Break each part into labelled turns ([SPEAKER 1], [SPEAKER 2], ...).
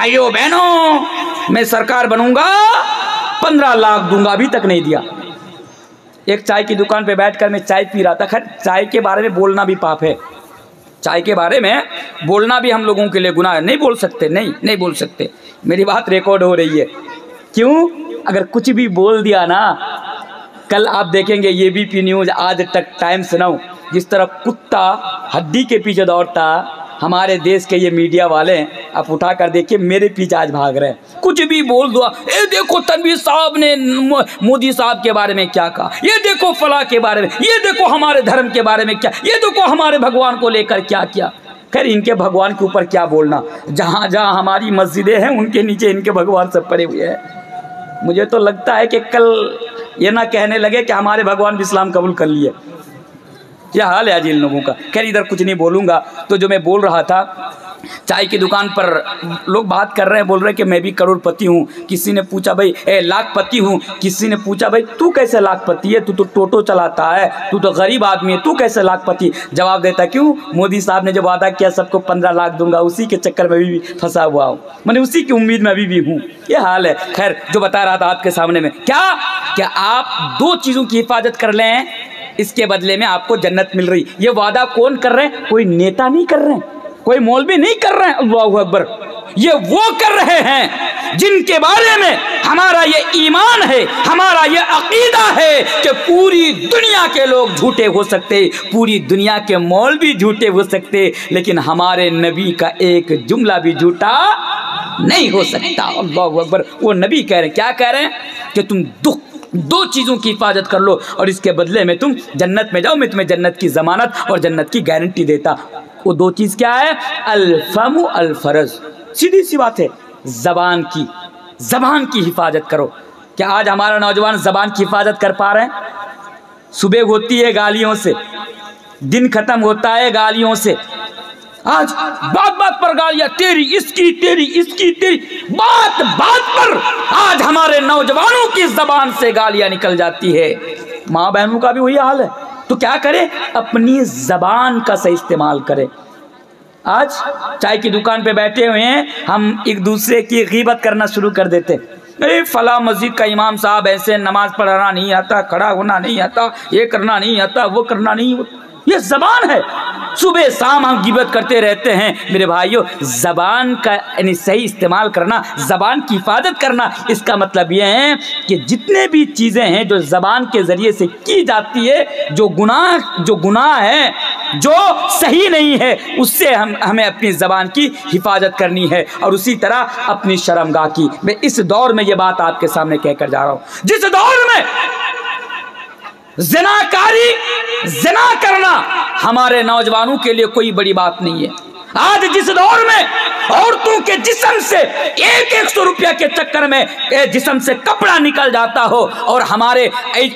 [SPEAKER 1] भाइयों बहनों, मैं सरकार बनूंगा 15 लाख दूंगा, अभी तक नहीं दिया। एक चाय की दुकान पे बैठकर मैं चाय पी रहा था। खैर चाय के बारे में बोलना भी पाप है, चाय के बारे में बोलना भी हम लोगों के लिए गुनाह है, नहीं बोल सकते, नहीं बोल सकते। मेरी बात रिकॉर्ड हो रही है। क्यों? अगर कुछ भी बोल दिया ना, कल आप देखेंगे एबीपी न्यूज़, आज तक, टाइम्स नाउ, जिस तरह कुत्ता हड्डी के पीछे दौड़ता, हमारे देश के ये मीडिया वाले आप उठा कर देखिए मेरे पीछे आज भाग रहे हैं। कुछ भी बोल दो, ये देखो तनवीर साहब ने मोदी साहब के बारे में क्या कहा, ये देखो फलां के बारे में, ये देखो हमारे धर्म के बारे में क्या, ये देखो हमारे भगवान को लेकर क्या किया। खैर इनके भगवान के ऊपर क्या बोलना, जहाँ जहाँ हमारी मस्जिदें हैं उनके नीचे इनके भगवान सब पड़े हुए हैं। मुझे तो लगता है कि कल ये ना कहने लगे कि हमारे भगवान भी इस्लाम कबूल कर लिए। क्या हाल है आज इन लोगों का। खैर इधर कुछ नहीं बोलूँगा। तो जो मैं बोल रहा था, चाय की दुकान पर लोग बात कर रहे हैं, बोल रहे हैं कि मैं भी करोड़पति हूँ। किसी ने पूछा भाई लाखपति हूँ, किसी ने पूछा भाई तू कैसे लाखपति है, तू तो टोटो चलाता है, तू तो गरीब आदमी है, तू कैसे लाखपति। जवाब देता क्यों, मोदी साहब ने जो वादा किया सबको 15 लाख दूंगा, उसी के चक्कर में भी फंसा हुआ हूँ, मैंने उसी की उम्मीद में अभी भी हूँ। ये हाल है। खैर जो बता रहा था आपके सामने में, क्या आप 2 चीज़ों की हिफाजत कर लें, इसके बदले में आपको जन्नत मिल रही। ये वादा कौन कर रहे हैं? कोई नेता नहीं कर रहे हैं, कोई मौलवी नहीं कर रहे हैं, अल्लाहू अकबर। ये वो कर रहे हैं जिनके बारे में हमारा ये ईमान है, हमारा ये अकीदा है कि पूरी दुनिया के लोग झूठे हो सकते, पूरी दुनिया के मौलवी झूठे हो सकते, लेकिन हमारे नबी का एक जुमला भी झूठा नहीं हो सकता। अल्लाहू अकबर। वो नबी कह रहे हैं, क्या कह रहे हैं कि तुम 2 चीज़ों की हिफाजत कर लो और इसके बदले में तुम जन्नत में जाओ, मैं तुम्हें जन्नत की ज़मानत और जन्नत की गारंटी देता। वो 2 चीज़ क्या है? अल-फम अल-फरज। सीधी सी बात है, ज़बान की हिफाजत करो। क्या आज हमारा नौजवान ज़बान की हिफाजत कर पा रहे हैं? सुबह होती है गालियों से, दिन ख़त्म होता है गालियों से। आज बात बात पर गालियां, तेरी इसकी, तेरी इसकी, तेरी बात बात पर आज हमारे नौजवानों की ज़बान से गालियां निकल जाती है। माँ बहनों का भी वही हाल है। तो क्या करें? अपनी ज़बान का सही इस्तेमाल करें। आज चाय की दुकान पे बैठे हुए हैं, हम एक दूसरे की गीबत करना शुरू कर देते। अरे फला मस्जिद का इमाम साहब ऐसे, नमाज पढ़ना नहीं आता, खड़ा होना नहीं आता, ये करना नहीं आता, वो करना नहीं। ये ज़बान है, सुबह शाम हम गिबत करते रहते हैं। मेरे भाइयों, ज़बान का यानी सही इस्तेमाल करना, ज़बान की हिफाजत करना, इसका मतलब ये है कि जितने भी चीज़ें हैं जो ज़बान के ज़रिए से की जाती है, जो गुनाह है, जो सही नहीं है, उससे हमें अपनी ज़बान की हिफाजत करनी है और उसी तरह अपनी शर्मगाह की। मैं इस दौर में ये बात आपके सामने कहकर जा रहा हूँ, जिस दौर में ज़िना करना हमारे नौजवानों के लिए कोई बड़ी बात नहीं है। आज जिस दौर में औरतों के जिस्म से 100 रुपया के चक्कर में जिस्म से कपड़ा निकल जाता हो, और हमारे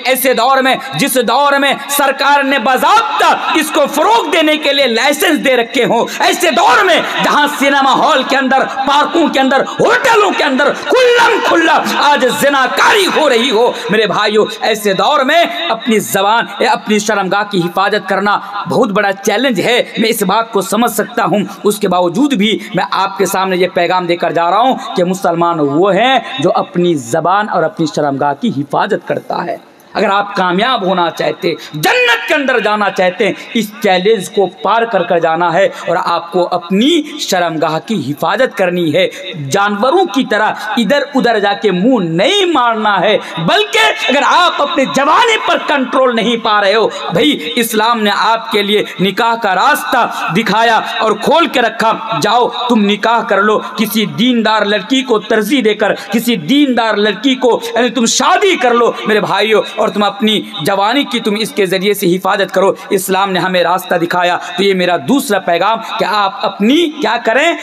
[SPEAKER 1] ऐसे दौर में, जिस दौर में सरकार ने बाज़ाब्ता इसको फरोग देने के लिए लाइसेंस दे रखे हो, ऐसे दौर में जहां सिनेमा हॉल के अंदर, पार्कों के अंदर, होटलों के अंदर खुल्लम खुल्ला आज ज़िनाकारी हो रही हो, मेरे भाइयों, ऐसे दौर में अपनी ज़बान, अपनी शर्मगाह की हिफाजत करना बहुत बड़ा चैलेंज है। मैं इस बात को समझ सकता हूँ, उसके बावजूद भी मैं आपके सामने ये पैगाम देकर जा रहा हूं कि मुसलमान वो है जो अपनी ज़बान और अपनी शर्मगाह की हिफाजत करता है। अगर आप कामयाब होना चाहते, जन्नत के अंदर जाना चाहते हैं, इस चैलेंज को पार कर कर जाना है और आपको अपनी शर्मगाह की हिफाजत करनी है। जानवरों की तरह इधर उधर जाके मुंह नहीं मारना है, बल्कि अगर आप अपने जवानी पर कंट्रोल नहीं पा रहे हो, भाई इस्लाम ने आपके लिए निकाह का रास्ता दिखाया और खोल के रखा, जाओ तुम निकाह कर लो, किसी दीनदार लड़की को तरजीह देकर, किसी दीनदार लड़की को यानी तुम शादी कर लो मेरे भाइयों, और तुम अपनी जवानी की तुम इसके ज़रिए से हिफाजत करो। इस्लाम ने हमें रास्ता दिखाया। तो ये मेरा दूसरा पैगाम कि आप अपनी क्या करें,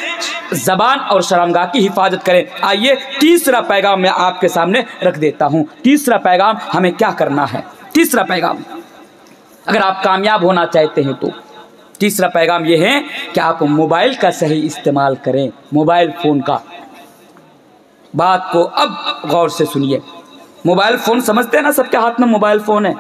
[SPEAKER 1] ज़बान और शर्मगाह की हिफाजत करें। आइए तीसरा पैगाम मैं आपके सामने रख देता हूँ। तीसरा पैगाम हमें क्या करना है? तीसरा पैगाम, अगर आप कामयाब होना चाहते हैं तो तीसरा पैगाम ये है कि आप मोबाइल का सही इस्तेमाल करें। मोबाइल फ़ोन का, बात को अब गौर से सुनिए। मोबाइल फ़ोन समझते हैं ना, सबके हाथ में मोबाइल फ़ोन है।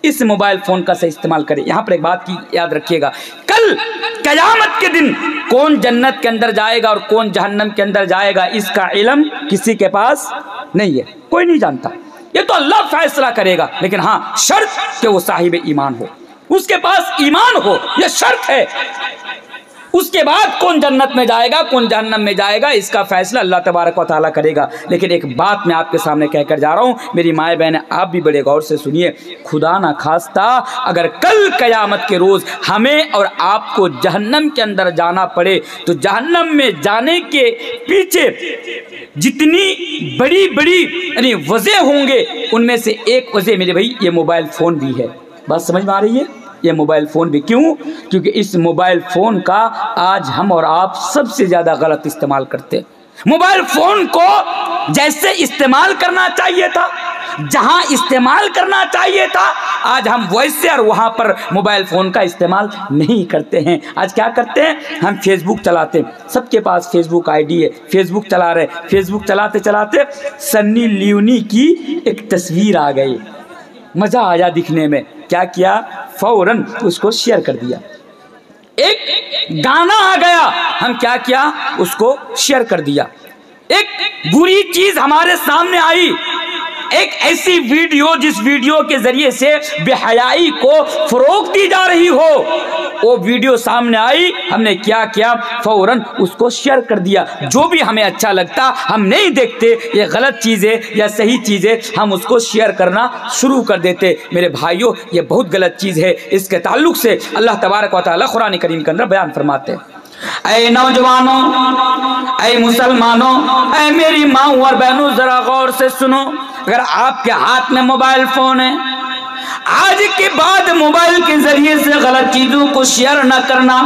[SPEAKER 1] इस मोबाइल फ़ोन का सही इस्तेमाल करें। यहाँ पर एक बात की याद रखिएगा, कल क़यामत के दिन कौन जन्नत के अंदर जाएगा और कौन जहन्नम के अंदर जाएगा, इसका इल्म किसी के पास नहीं है, कोई नहीं जानता। ये तो अल्लाह फैसला करेगा, लेकिन हाँ शर्त कि वो साहिब ईमान हो, उसके पास ईमान हो, ये शर्त है। उसके बाद कौन जन्नत में जाएगा कौन जहन्नम में जाएगा, इसका फैसला अल्लाह तबारक व तआला करेगा। लेकिन एक बात मैं आपके सामने कहकर जा रहा हूँ, मेरी माए बहनें, आप भी बड़े गौर से सुनिए। खुदा ना खास्ता अगर कल क़यामत के रोज़ हमें और आपको जहन्नम के अंदर जाना पड़े, तो जहन्नम में जाने के पीछे जितनी बड़ी बड़ी यानी वजह होंगे, उनमें से एक वजह मेरे भाई ये मोबाइल फ़ोन भी है। बात समझ में आ रही है? ये मोबाइल फ़ोन भी। क्यों? क्योंकि इस मोबाइल फ़ोन का आज हम और आप सबसे ज़्यादा गलत इस्तेमाल करते हैं। मोबाइल फ़ोन को जैसे इस्तेमाल करना चाहिए था, जहां इस्तेमाल करना चाहिए था, आज हम वैसे और वहां पर मोबाइल फ़ोन का इस्तेमाल नहीं करते हैं। आज क्या करते हैं? हम फेसबुक चलाते हैं, सबके पास फेसबुक आईडी है, फेसबुक चला रहे, फेसबुक चलाते चलाते सन्नी लियोनी की एक तस्वीर आ गई, मज़ा आया दिखने में। क्या किया? फौरन उसको शेयर कर दिया। एक गाना आ गया, हम क्या किया? उसको शेयर कर दिया। एक बुरी चीज हमारे सामने आई, एक ऐसी वीडियो जिस वीडियो के जरिए से बेहयाई को फरोग दी जा रही हो, वो वीडियो सामने आई, हमने क्या किया? फौरन उसको शेयर कर दिया। जो भी हमें अच्छा लगता हम नहीं देखते ये गलत चीज़ें या सही चीज़ें, हम उसको शेयर करना शुरू कर देते। मेरे भाइयों, ये बहुत गलत चीज़ है। इसके ताल्लुक से अल्लाह तबारक व तआला कुरान करीम के अंदर बयान फरमाते हैं, ऐ नौजवानों, ऐ मुसलमानों, ऐ मेरी माँ और बहनों, जरा गौर से सुनो। अगर आपके हाथ में मोबाइल फोन है, आज के बाद मोबाइल के जरिए से गलत चीजों को शेयर न करना,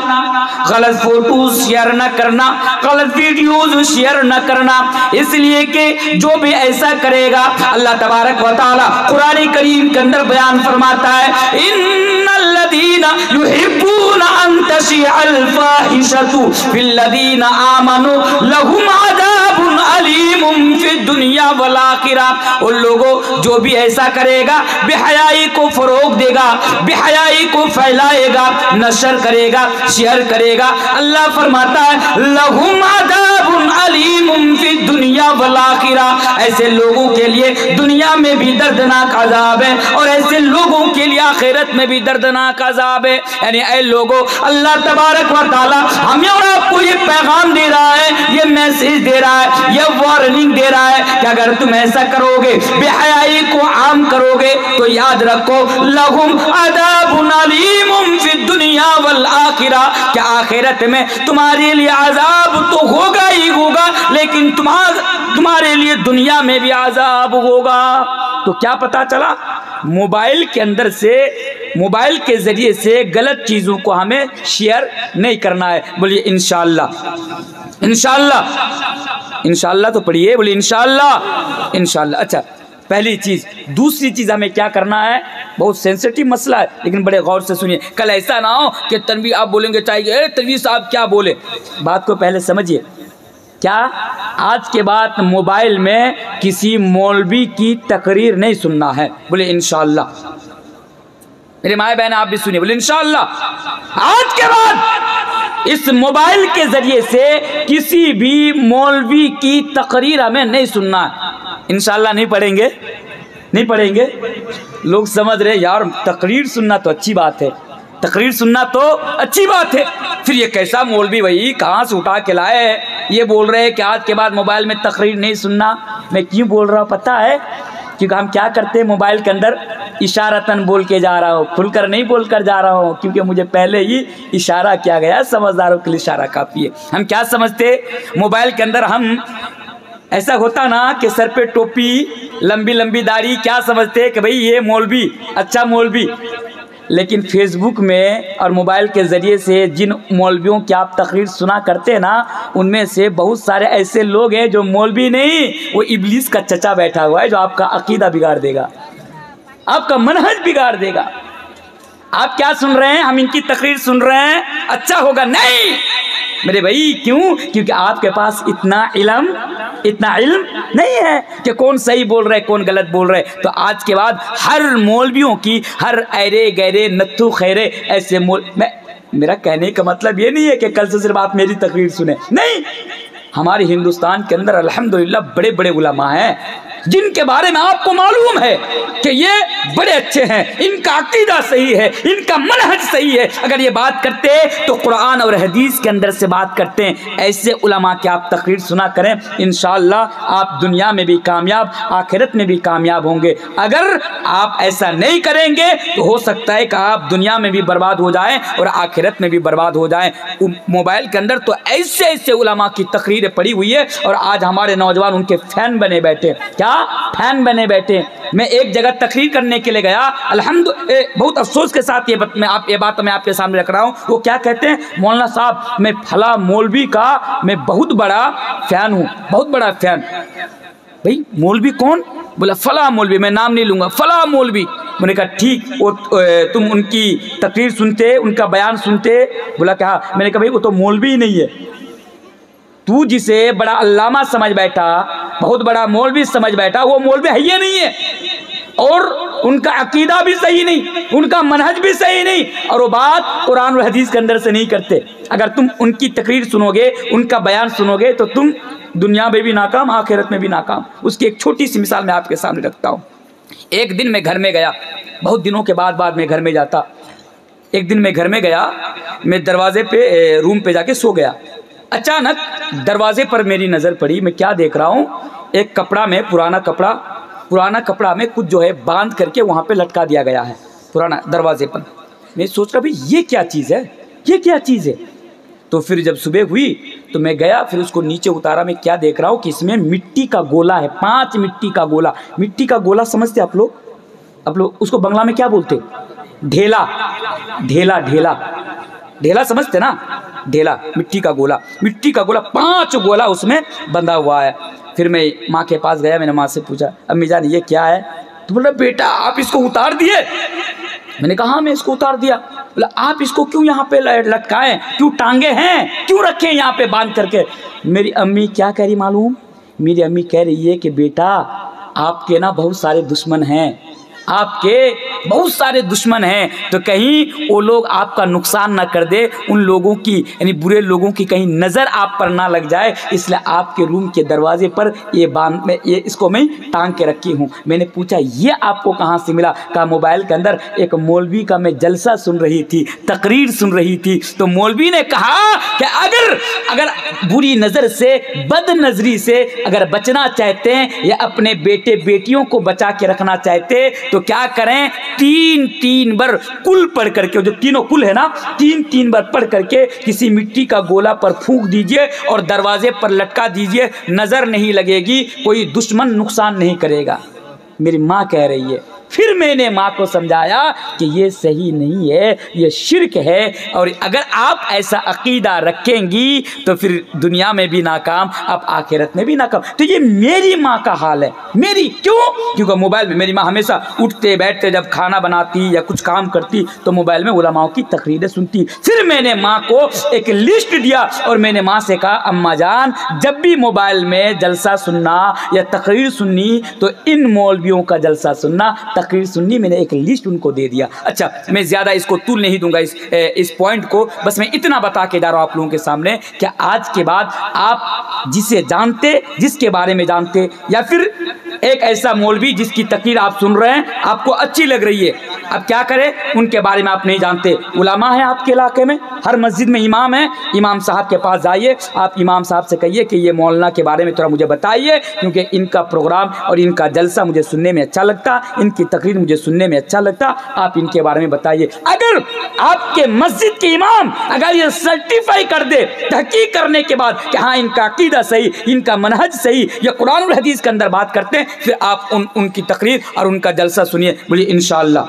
[SPEAKER 1] गलत फोटोज शेयर न करना, गलत वीडियोज शेयर न करना। इसलिए कि जो भी ऐसा करेगा, अल्लाह तबारक व तआला कुरान करीम के अंदर बयान फरमाता है, इन्नल्लज़ीना युहिब्बूना अन तशिअल फाहिशतु फिल्लज़ीना आमनू लहुम अज़ाबुन अलीमुन फिद दुनिया वल आखिरह। उन लोगों जो भी ऐसा करेगा, बेहयाई को फरोग देगा, बेहयाई को फैलाएगा, नशर करेगा, शेयर करेगा, अल्लाह फरमाता है लहुम अज़ाबुन अलीमुन फिद दुनिया वल आखिरह। ऐसे लोगों के लिए दुनिया में भी दर्दनाक अजाब है और ऐसे लोगों के लिए आखिरत में भी दर्दनाक अजाब है। यानी ऐ लोगों, अल्लाह तबारक व तआला हमें और आपको ये पैगाम दे रहा है, ये मैसेज दे रहा है, ये वार्निंग दे रहा है कि अगर तुम ऐसा करोगे, बेहयाई को आम करोगे, तो याद रखो लहुम अज़ाबुन अलीमुन फिद दुनिया वल आखिरह, कि आखिरत में तुम्हारे लिए अजाब तो होगा ही होगा, लेकिन तुम्हारे लिए दुनिया में भी अजाब होगा। तो क्या पता चला? मोबाइल के अंदर से, मोबाइल के जरिए से गलत चीजों को हमें शेयर नहीं करना है। बोलिए इंशाअल्लाह, इंशाअल्लाह, इंशाअल्लाह तो पढ़िए, बोलिए इंशाअल्लाह, इंशाअल्लाह। अच्छा, पहली चीज। दूसरी चीज हमें क्या करना है? बहुत सेंसिटिव मसला है, लेकिन बड़े गौर से सुनिए। कल ऐसा ना हो कि तनवीर आप बोलेंगे चाहिए, तनवीर साहब क्या बोले। बात को पहले समझिए। क्या आज के बाद मोबाइल में किसी मौलवी की तकरीर नहीं सुनना है? बोले इंशाअल्लाह। मेरे माए बहन आप भी सुनिए, बोले इंशाअल्लाह। आज के बाद इस मोबाइल के जरिए से किसी भी मौलवी की तकरीर हमें नहीं सुनना है। इंशाअल्लाह नहीं पढ़ेंगे, नहीं पढ़ेंगे। लोग समझ रहे यार तकरीर सुनना तो अच्छी बात है, तकरीर सुनना तो अच्छी बात है, फिर ये कैसा मौलवी भाई कहाँ से उठा के लाए है, ये बोल रहे हैं कि आज के बाद मोबाइल में तकरीर नहीं सुनना। मैं क्यों बोल रहा हूँ पता है? क्योंकि हम क्या करते हैं, मोबाइल के अंदर इशारतन बोल के जा रहा हूँ, खुलकर नहीं बोल कर जा रहा हूँ, क्योंकि मुझे पहले ही इशारा किया गया। समझदारों के लिए इशारा काफ़ी है। हम क्या समझते, मोबाइल के अंदर हम ऐसा होता ना कि सर पे टोपी, लंबी लंबी दाढ़ी, क्या समझते कि भाई ये मौलवी, अच्छा मौलवी। लेकिन फेसबुक में और मोबाइल के ज़रिए से जिन मौलवियों की आप तकरीर सुना करते हैं ना, उनमें से बहुत सारे ऐसे लोग हैं जो मौलवी नहीं, वो इब्लीस का चचा बैठा हुआ है, जो आपका अकीदा बिगाड़ देगा, आपका मनहज बिगाड़ देगा। आप क्या सुन रहे हैं? हम इनकी तकरीर सुन रहे हैं, अच्छा होगा। नहीं मेरे भाई, क्यों? क्योंकि आपके पास इतना इल्म नहीं है कि कौन सही बोल रहे कौन गलत बोल रहे। तो आज के बाद हर मौलवियों की, हर ऐरे गैरे नत्थु खैरे ऐसे मैं मेरा कहने का मतलब ये नहीं है कि कल से सिर्फ आप मेरी तकरीर सुने, नहीं, हमारे हिंदुस्तान के अंदर अल्हम्दुलिल्लाह बड़े बड़े उलमा हैं जिनके बारे में आपको मालूम है कि ये बड़े अच्छे हैं, इनका अकीदा सही है, इनका मनहज सही है। अगर ये बात करते तो कुरान और हदीस के अंदर से बात करते हैं। ऐसे उलमा के आप तकरीर सुना करें, इंशाअल्लाह आप दुनिया में भी कामयाब, आखिरत में भी कामयाब होंगे। अगर आप ऐसा नहीं करेंगे तो हो सकता है कि आप दुनिया में भी बर्बाद हो जाएं और आखिरत में भी बर्बाद हो जाएं। मोबाइल के अंदर तो ऐसे ऐसे उलमा की तकरीरें पड़ी हुई है और आज हमारे नौजवान उनके फैन बने बैठे। क्या फैन बने बैठे। मैं एक जगह तकरीर करने के लिए गया, अल्हम्दुलिल्लाह बहुत अफसोस के साथ ये बात मैं आपके सामने रख रहा हूँ। वो क्या कहते हैं, मौलाना साहब मैं फला मौलवी का मैं बहुत बड़ा फैन हूँ, बहुत बड़ा फैन। भाई मौलवी कौन? बोला फला मौलवी, मैं नाम नहीं लूँगा, फला मौलवी। मैंने कहा ठीक, वो तुम उनकी तकरीर सुनते, उनका बयान सुनते? बोला क्या? मैंने कहा भाई वो तो मौलवी ही नहीं है। तू जिसे बड़ा अल्लामा समझ बैठा, बहुत बड़ा मौलवी समझ बैठा, वो मौलवी है ही नहीं है और उनका अकीदा भी सही नहीं, उनका मनहज भी सही नहीं और वो बात कुरान और हदीस के अंदर से नहीं करते। अगर तुम उनकी तकरीर सुनोगे, उनका बयान सुनोगे तो तुम दुनिया में भी नाकाम, आखिरत में भी नाकाम। उसकी एक छोटी सी मिसाल मैं आपके सामने रखता हूँ। एक दिन मैं घर में गया, बहुत दिनों के बाद मैं घर में जाता। एक दिन मैं घर में गया, मैं दरवाजे पे रूम पे जाके सो गया। अचानक दरवाजे पर मेरी नज़र पड़ी। मैं क्या देख रहा हूँ, एक कपड़ा में पुराना कपड़ा में कुछ जो है बांध करके वहाँ पे लटका दिया गया है पुराना दरवाजे पर। मैं सोच रहा भाई ये क्या चीज़ है, ये क्या चीज़ है। तो फिर जब सुबह हुई तो मैं गया, फिर उसको नीचे उतारा। मैं क्या देख रहा हूँ कि इसमें मिट्टी का गोला है, 5 मिट्टी का गोला। मिट्टी का गोला समझते आप लोग उसको बंगला में क्या बोलते? ढेला, ढेला, ढेला, ढेला समझते ना? ढेला, मिट्टी का गोला, 5 गोला उसमें बंधा हुआ है। फिर मैं माँ के पास गया, मैंने माँ से पूछा अम्मी जान ये क्या है? तो बोला बेटा आप इसको उतार दिए? मैंने कहा हाँ मैं इसको उतार दिया। बोला आप इसको क्यों यहाँ पे लटकाएं, क्यों टांगे हैं, क्यों रखे यहाँ पे बांध करके? मेरी अम्मी क्या कह रही मालूम? मेरी अम्मी कह रही है कि बेटा आपके ना बहुत सारे दुश्मन हैं, आपके बहुत सारे दुश्मन हैं, तो कहीं वो लोग आपका नुकसान ना कर दे, उन लोगों की यानी बुरे लोगों की कहीं नज़र आप पर ना लग जाए, इसलिए आपके रूम के दरवाजे पर ये इसको मैं टांग के रखी हूँ। मैंने पूछा ये आपको कहाँ से मिला? कहा मोबाइल के अंदर एक मौलवी का मैं जलसा सुन रही थी, तकरीर सुन रही थी, तो मौलवी ने कहा कि अगर बुरी नज़र से, बद नज़री से अगर बचना चाहते हैं या अपने बेटे बेटियों को बचा के रखना चाहते तो क्या करें? 3 बार कुल पढ़ करके, जो तीनों कुल है ना, 3 बार पढ़ करके किसी मिट्टी का गोला पर फूंक दीजिए और दरवाजे पर लटका दीजिए, नजर नहीं लगेगी, कोई दुश्मन नुकसान नहीं करेगा। मेरी माँ कह रही है। फिर मैंने माँ को समझाया कि ये सही नहीं है, ये शिर्क है और अगर आप ऐसा अकीदा रखेंगी तो फिर दुनिया में भी नाकाम, आप आखिरत में भी नाकाम। तो ये मेरी माँ का हाल है, मेरी। क्यों? क्योंकि मोबाइल में मेरी माँ हमेशा उठते बैठते जब खाना बनाती या कुछ काम करती तो मोबाइल में उलमाओं की तकरीरें सुनती। फिर मैंने माँ को एक लिस्ट दिया और मैंने माँ से कहा अम्मा जान जब भी मोबाइल में जलसा सुनना या तकरीर सुननी तो इन मौलवियों का जलसा सुनना, तकरीर सुननी। मैंने एक लिस्ट उनको दे दिया। अच्छा मैं ज़्यादा इसको तूल नहीं दूंगा इस पॉइंट को, बस मैं इतना बता के जा रहा हूँ आप लोगों के सामने कि आज के बाद आप जिसे जानते, जिसके बारे में जानते, या फिर एक ऐसा मौलवी जिसकी तकरीर आप सुन रहे हैं आपको अच्छी लग रही है, अब क्या करें? उनके बारे में आप नहीं जानते। उलमा है आपके इलाके में, हर मस्जिद में इमाम है, इमाम साहब के पास जाइए, आप इमाम साहब से कहिए कि ये मौलाना के बारे में थोड़ा मुझे बताइए, क्योंकि इनका प्रोग्राम और इनका जलसा मुझे सुनने में अच्छा लगता, इनकी तकरीर मुझे सुनने में अच्छा लगता, आप इनके बारे में बताइए। अगर आपके मस्जिद के इमाम अगर ये सर्टिफाई कर दे तहकीक करने के बाद कि हाँ इनका अकीदा सही, इनका मनहज सही, या कुरान और हदीस के अंदर बात करते हैं, फिर आप उनकी तकरीर और उनका जलसा सुनिए, बोलिए इंशाअल्लाह।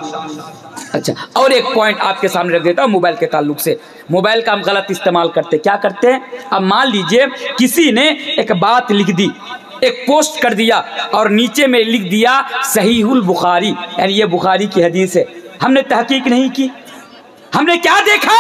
[SPEAKER 1] अच्छा और एक पॉइंट आपके सामने रख देता हूँ मोबाइल के ताल्लुक से। मोबाइल का हम गलत इस्तेमाल करते, क्या करते हैं? अब मान लीजिए किसी ने एक बात लिख दी, एक पोस्ट कर दिया और नीचे में लिख दिया सहीहुल बुखारी, यानी ये बुखारी की हदीस है। हमने तहकीक नहीं की, हमने क्या देखा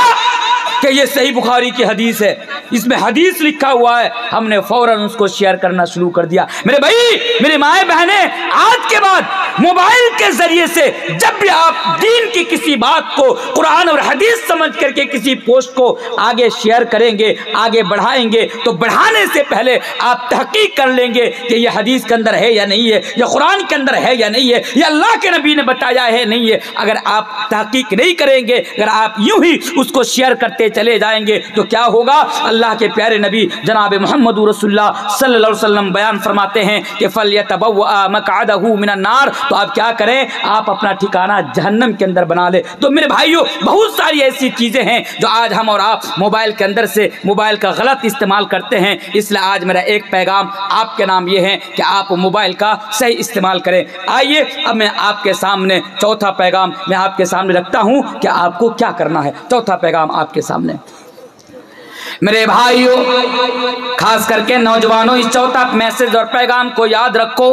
[SPEAKER 1] कि ये सही बुखारी की हदीस है, इसमें हदीस लिखा हुआ है, हमने फौरन उसको शेयर करना शुरू कर दिया। मेरे भाई, मेरे माए बहने, आज के बाद मोबाइल के जरिए से जब भी आप दीन की किसी बात को कुरान और हदीस समझ करके किसी पोस्ट को आगे शेयर करेंगे, आगे बढ़ाएंगे, तो बढ़ाने से पहले आप तहकीक कर लेंगे कि यह हदीस के अंदर है या नहीं है, या कुरान के अंदर है या नहीं है, या अल्लाह के नबी ने बताया है नहीं है। अगर आप तहकीक नहीं करेंगे, अगर आप यूं ही उसको शेयर करते चले जाएंगे तो क्या होगा? अल्लाह के प्यारे नबी जनाब मोहम्मद रसूलुल्लाह सल्लल्लाहु अलैहि वसल्लम बयान फरमाते हैं कि फलयतबव्वा मक़अदहु मिनन नार, तो आप क्या करें? आप अपना ठिकाना जहन्नम के अंदर बना ले। तो मेरे भाइयों, बहुत सारी ऐसी चीज़ें हैं जो आज हम और आप मोबाइल के अंदर से मोबाइल का गलत इस्तेमाल करते हैं। इसलिए आज मेरा एक पैगाम आपके नाम ये है कि आप मोबाइल का सही इस्तेमाल करें। आइए अब मैं आपके सामने चौथा पैगाम मैं आपके सामने रखता हूं कि आपको क्या करना है। चौथा पैगाम आपके सामने मेरे भाइयों, खास करके नौजवानों, इस चौथा मैसेज और पैगाम को याद रखो।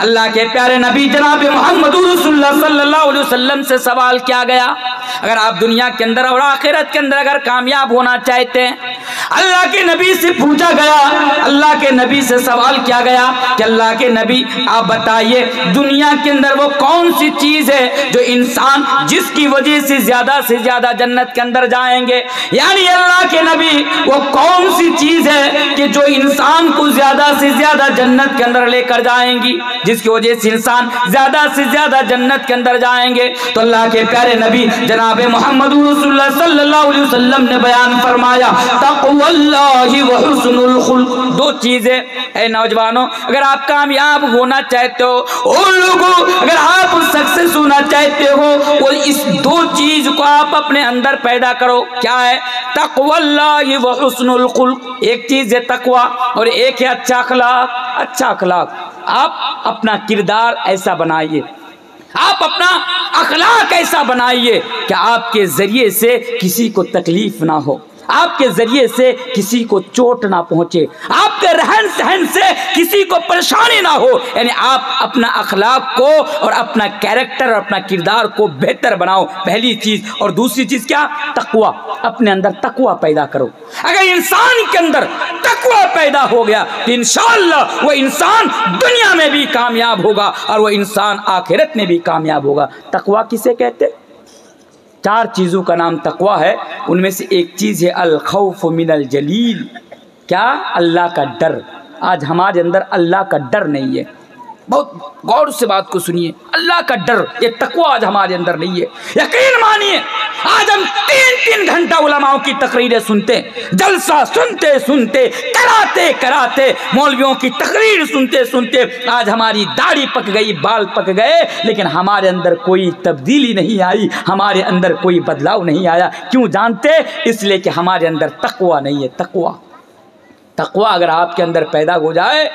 [SPEAKER 1] अल्लाह के प्यारे नबी जनाब मोहम्मद रसूलुल्लाह सल्लल्लाहु अलैहि वसल्लम से सवाल किया गया, अगर आप दुनिया के अंदर और आखिरत के अंदर अगर कामयाब होना चाहते हैं, अल्लाह के नबी से पूछा गया, अल्लाह के नबी से सवाल किया गया कि अल्लाह के नबी आप बताइए दुनिया के अंदर वो कौन सी चीज है जो इंसान जिसकी वजह से ज्यादा जन्नत के अंदर जाएंगे। यानी अल्लाह के नबी वो कौन सी चीज है कि जो इंसान को ज्यादा से ज्यादा जन्नत के अंदर लेकर जाएंगी, जिसकी वजह से इंसान ज्यादा से ज्यादा जन्नत के अंदर जाएंगे। तो अल्लाह के प्यारे नबी जनाब मोहम्मद रसूलुल्लाह सल्लल्लाहु अलैहि वसल्लम ने बयान फरमाया तक़वल्लाहि व हुस्नुल खुल्क। दो चीजें है नौजवानों, अगर आप कामयाब होना चाहते हो, और लोगों अगर आप सक्सेस होना चाहते हो, वो इस दो चीज को आप अपने अंदर पैदा करो। क्या है? तक़वल्लाहि व हुस्नुल खुल्क। एक चीज है तकवा और एक है अच्छा अखलाक। अच्छा अखलाक, आप अपना किरदार ऐसा बनाइए, आप अपना अखलाक ऐसा बनाइए कि आपके जरिए से किसी को तकलीफ ना हो, आपके जरिए से किसी को चोट ना पहुंचे, आपके रहन सहन से किसी को परेशानी ना हो। यानी आप अपना अखलाक को और अपना कैरेक्टर और अपना किरदार को बेहतर बनाओ, पहली चीज। और दूसरी चीज क्या? तकवा। अपने अंदर तकवा पैदा करो। अगर इंसान के अंदर तकवा पैदा हो गया तो इंशाअल्लाह वो इंसान दुनिया में भी कामयाब होगा और वो इंसान आखिरत में भी कामयाब होगा। तकवा किसे कहते? चार चीज़ों का नाम तकवा है। उनमें से एक चीज़ है अल खौफ मिनल जलील। क्या? अल्लाह का डर। आज हमारे अंदर अल्लाह का डर नहीं है। बहुत गौर से बात को सुनिए, अल्लाह का डर, ये तकवा आज हमारे अंदर नहीं है। यकीन मानिए, आज हम 3-3 घंटा उलमाओं की तकरीरें सुनते, जलसा सुनते सुनते, कराते कराते, मौलवियों की तकरीर सुनते सुनते आज हमारी दाढ़ी पक गई, बाल पक गए, लेकिन हमारे अंदर कोई तब्दीली नहीं आई, हमारे अंदर कोई बदलाव नहीं आया। क्यों जानते? इसलिए कि हमारे अंदर तकवा नहीं है। तकवा अगर आपके अंदर पैदा हो जाए,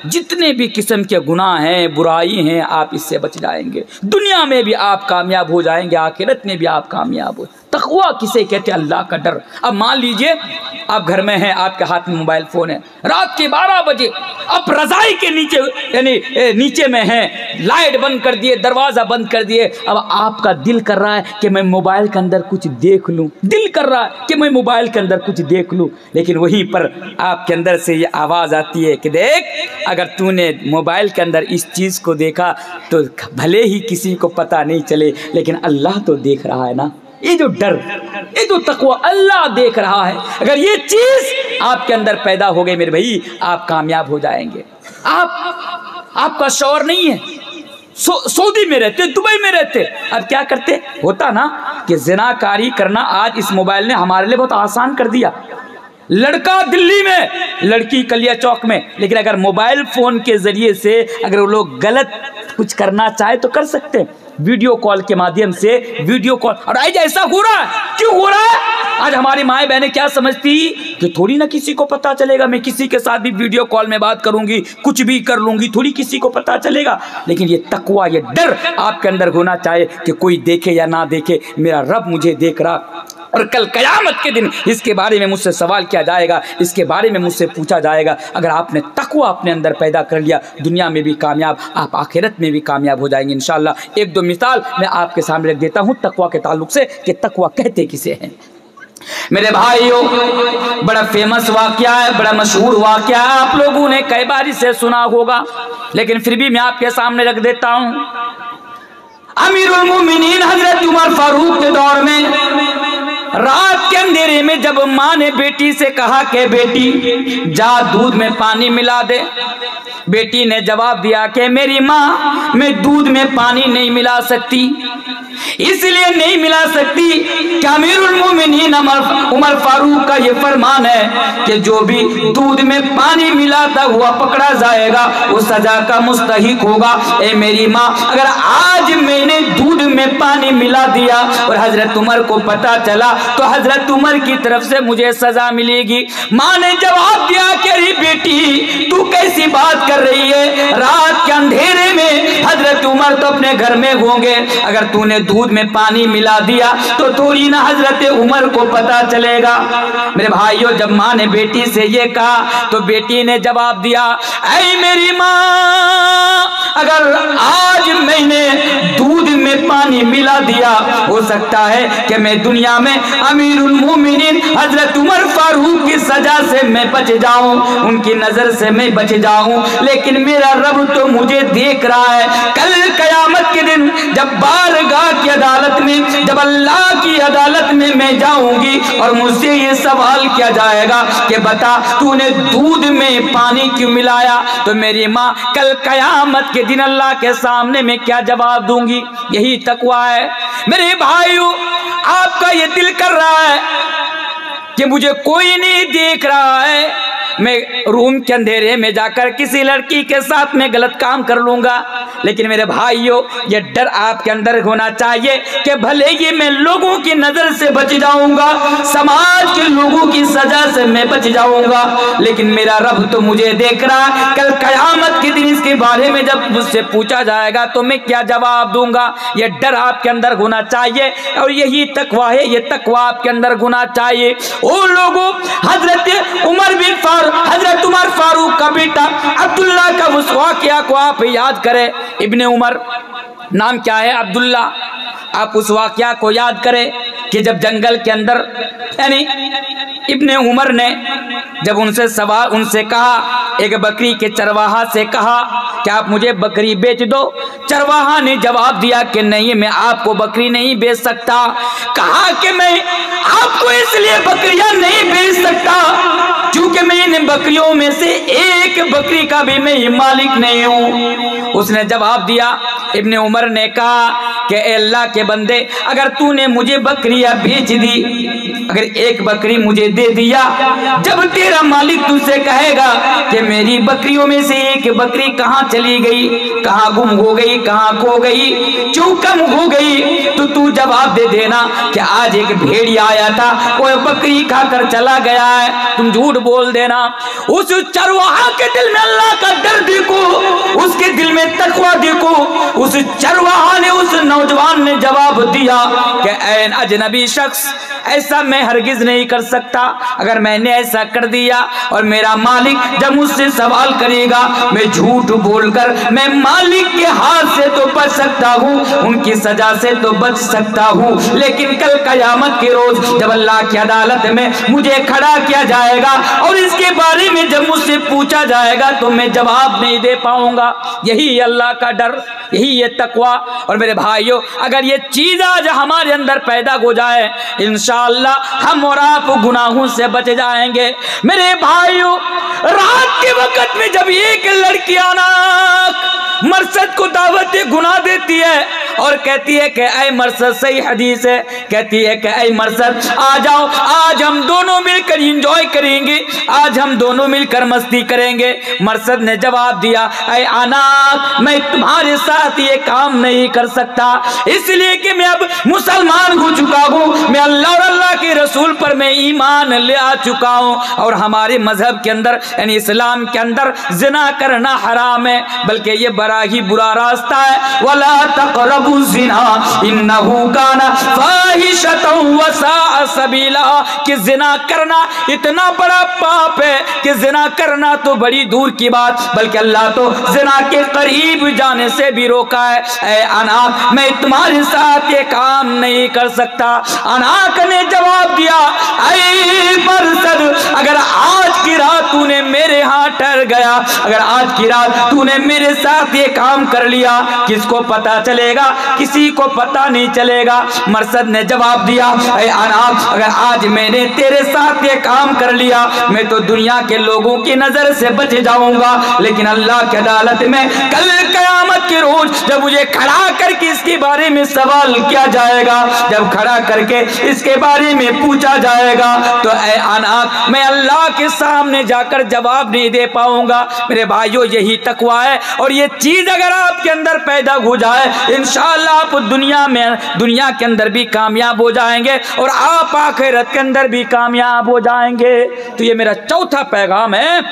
[SPEAKER 1] जितने भी किस्म के गुनाह हैं, बुराई हैं, आप इससे बच जाएंगे। दुनिया में भी आप कामयाब हो जाएंगे, आखिरत में भी आप कामयाब हो। तकवा किसे कहते हैं? अल्लाह का डर। अब मान लीजिए आप घर में हैं, आपके हाथ में मोबाइल फ़ोन है, रात के 12 बजे आप रज़ाई के नीचे यानी नीचे में हैं, लाइट बंद कर दिए, दरवाज़ा बंद कर दिए। अब आपका दिल कर रहा है कि मैं मोबाइल के अंदर कुछ देख लूँ, दिल कर रहा है कि मैं मोबाइल के अंदर कुछ देख लूँ, लेकिन वहीं पर आपके अंदर से ये आवाज़ आती है कि देख, अगर तूने मोबाइल के अंदर इस चीज़ को देखा तो भले ही किसी को पता नहीं चले, लेकिन अल्लाह तो देख रहा है ना। ये जो डर, ये जो तकवा, अल्लाह देख रहा है, अगर ये चीज आपके अंदर पैदा हो गई मेरे भाई, आप कामयाब हो जाएंगे। आपका शौहर नहीं है, सऊदी में रहते, दुबई में रहते, अब क्या करते? होता ना कि ज़िनाकारी करना आज इस मोबाइल ने हमारे लिए बहुत आसान कर दिया। लड़का दिल्ली में, लड़की कलिया चौक में, लेकिन अगर मोबाइल फ़ोन के ज़रिए से अगर वो लोग गलत कुछ करना चाहे तो कर सकते हैं, वीडियो कॉल के माध्यम से। वीडियो कॉल, और आज ऐसा हो रहा है। क्यों हो रहा है? आज हमारी माएँ बहनें क्या समझती कि थोड़ी ना किसी को पता चलेगा, मैं किसी के साथ भी वीडियो कॉल में बात करूंगी, कुछ भी कर लूंगी, थोड़ी किसी को पता चलेगा। लेकिन ये तकवा, ये डर आपके अंदर होना चाहिए कि कोई देखे या ना देखे, मेरा रब मुझे देख रहा, और कल कयामत के दिन इसके बारे में मुझसे सवाल किया जाएगा, इसके बारे में मुझसे पूछा जाएगा। अगर आपने तकवा अपने अंदर पैदा कर लिया, दुनिया में भी कामयाब, आप आखिरत में भी कामयाब हो जाएंगे इंशाअल्लाह। एक दो मिसाल मैं आपके सामने रख देता हूँ तकवा के ताल्लुक से कि तकवा कहते किसे हैं। मेरे भाइयों, बड़ा फेमस वाकया है, बड़ा मशहूर वाकया है, आप लोगों ने कई बार इसे सुना होगा, लेकिन फिर भी मैं आपके सामने रख देता हूँ। अमीरुल मोमिनीन हजरत उमर फारूक के दौर में रात के अंधेरे में जब माँ ने बेटी से कहा कि बेटी जा दूध में पानी मिला दे, बेटी ने जवाब दिया कि मेरी माँ मैं दूध में पानी नहीं मिला सकती, इसलिए नहीं मिला सकती कि अमीरुल मोमिनीन उमर फारूक का ये फरमान है कि जो भी दूध में पानी मिलाता हुआ पकड़ा जाएगा वो सजा का मुस्तहिक होगा। ए मेरी माँ, अगर आज मैंने दूध में पानी मिला दिया और हजरत उमर को पता चला तो हजरत उमर की तरफ से मुझे सजा मिलेगी। माँ ने जवाब दिया कि अरे बेटी तू कैसी बात कर रही है, रात के अंधेरे में हजरत उमर तो अपने घर में होंगे, अगर तूने दूध में पानी मिला दिया तो थोड़ी ना हजरत उमर को पता चलेगा। मेरे भाइयों, जब माँ ने बेटी से ये कहा तो बेटी ने जवाब दिया, ऐ मेरी माँ, अगर आज मैंने दूध में पानी मिला दिया हो सकता है कि मैं दुनिया में अमीरुल मोमिनीन हजरत उमर फारूक की सजा से मैं बच जाऊं, उनकी नजर से मैं बच जाऊं, लेकिन मेरा रब तो मुझे देख रहा है। कल कयामत के दिन जब बारगाह की अदालत में, जब अल्लाह की अदालत में मैं जाऊंगी और मुझसे ये सवाल किया जाएगा कि बता तूने दूध में पानी क्यों मिलाया, तो मेरी माँ कल कयामत के दिन अल्लाह के सामने मैं क्या जवाब दूंगी। यही तकवा है। मेरे भाइयों, आपका ये दिल कर रहा है कि मुझे कोई नहीं देख रहा है, मैं रूम के अंधेरे में जाकर किसी लड़की के साथ में गलत काम कर लूंगा, लेकिन मेरे भाइयों ये डर आपके अंदर होना चाहिए कि भले ही मैं लोगों की नजर से बच जाऊंगा, समाज के लोगों की सजा से मैं बच जाऊंगा, लेकिन मेरा रब तो मुझे देख रहा है। कल कयामत के दिन इसके बारे में जब मुझसे पूछा जाएगा तो मैं क्या जवाब दूंगा। ये डर आपके अंदर होना चाहिए और यही तकवा है, ये तकवा आपके अंदर होना चाहिए। ओ लोगों, हजरत उमर फारूक का बेटा अब्दुल्ला का उस वाकया को आप याद करें। इब्ने उमर नाम क्या है, अब्दुल्ला। आप उस वाकया को याद करें कि जब जंगल के अंदर यानी इब्ने उमर ने जब उनसे कहा, एक बकरी के चरवाहा से कहा कि आप मुझे बकरी बेच दो। चरवाहा ने जवाब दिया कि नहीं, मैं आपको बकरी नहीं बेच सकता। कहा कि मैं आपको इसलिए बकरियां नहीं बेच सकता क्योंकि मैं इन बकरियों में से एक बकरी का भी मैं मालिक नहीं हूँ। उसने जवाब दिया, इब्ने उमर ने कहा कि अल्लाह के बंदे, अगर तूने मुझे बकरियां बेच दी, अगर एक बकरी मुझे दे दिया, जब तेरा मालिक तुझसे कहेगा कि मेरी बकरियों में से एक बकरी कहाँ चली गई, कहाँ गुम हो गई, कहाँ खो गई, क्यों कम हो गई, तो तू जवाब दे देना कि आज एक भेड़िया आया था, वो बकरी खाकर चला गया है। तुम झूठ बोल देना। उस चरवाहा के दिल में अल्लाह का डर देखो, उसके दिल में तकवा देखो। उस चरवाहा ने, उस नौजवान ने जवाब दिया कि ऐ अजनबी शख्स, ऐसा मैं हरगिज नहीं कर सकता। अगर मैंने ऐसा कर दिया और मेरा मालिक जब मुझसे सवाल करेगा, मैं झूठ बोलकर मैं मालिक के हाथ से तो बच सकता हूँ, उनकी सजा से तो बच सकता हूँ, लेकिन कल कयामत के रोज जब अल्लाह की अदालत में मुझे खड़ा किया जाएगा और इसके बारे में जब मुझसे पूछा जाएगा तो मैं जवाब नहीं दे पाऊंगा। यही अल्लाह का डर, यही ये तकवा। और मेरे भाइयों, अगर ये चीज आज हमारे अंदर पैदा हो जाए, इंशाअल्लाह हम और आप गुनाहों से बच जाएंगे। मेरे भाइयों, रात के वक्त में जब एक लड़की आना मरसद को दावत गुनाह देती है और कहती है कि ऐ मरसद, सही हदीस है, कहती है कि ऐ मरसद आ जाओ, आज हम दोनों मिलकर एंजॉय करेंगे, आज हम दोनों मिलकर मस्ती करेंगे। मरसद ने जवाब दिया, ऐ आना, मैं तुम्हारे साथ ये काम नहीं कर सकता, इसलिए कि मैं अब मुसलमान हो चुका हूँ, मैं अल्लाह और अल्लाह के रसूल पर मैं ईमान ले आ चुका हूँ और हमारे मजहब के अंदर यानी इस्लाम के अंदर जिना करना हराम है, बल्कि ये बड़ा ही बुरा रास्ता है। वला तक़रबु ज़िना इन्नहु काना फ़ाहिशतन व साअ सबीला, कि जिना करना इतना बड़ा पाप है कि जिना करना तो बड़ी दूर की बात, बल्कि अल्लाह तो जिना के करीब जाने से भी रोका है। ऐ अनाक, मैं तुम्हारे साथ ये काम नहीं कर सकता। अनाक ने जवाब दिया, ऐ मरसद, अगर आज की रात तूने मेरे यहाँ ठहर गया, अगर आज की रात तूने मेरे साथ ये काम कर लिया, किसको पता चलेगा किसी को पता नहीं चलेगा। मरसद ने जवाब दिया, ऐ अनाब, अगर आज मैंने तेरे साथ ये काम कर लिया, मैं तो दुनिया के लोगों की नजर से बच जाऊंगा, लेकिन अल्लाह की अदालत में कल कयामत के रोज जब मुझे खड़ा करके इसके बारे में सवाल किया जाएगा, जब खड़ा करके इसके बारे में पूछा जाएगा, तो ऐ अनाब, मैं अल्लाह के सामने जाकर जवाब नहीं दे पाऊंगा। मेरे भाइयों, यही तकवा है, और ये चीज अगर आपके अंदर पैदा हो जाए, इंशाअल्लाह आप दुनिया के अंदर भी कामयाब हो जाएंगे और आप आखिरत के अंदर भी कामयाब हो जाएंगे। तो ये मेरा चौथा पैगाम है,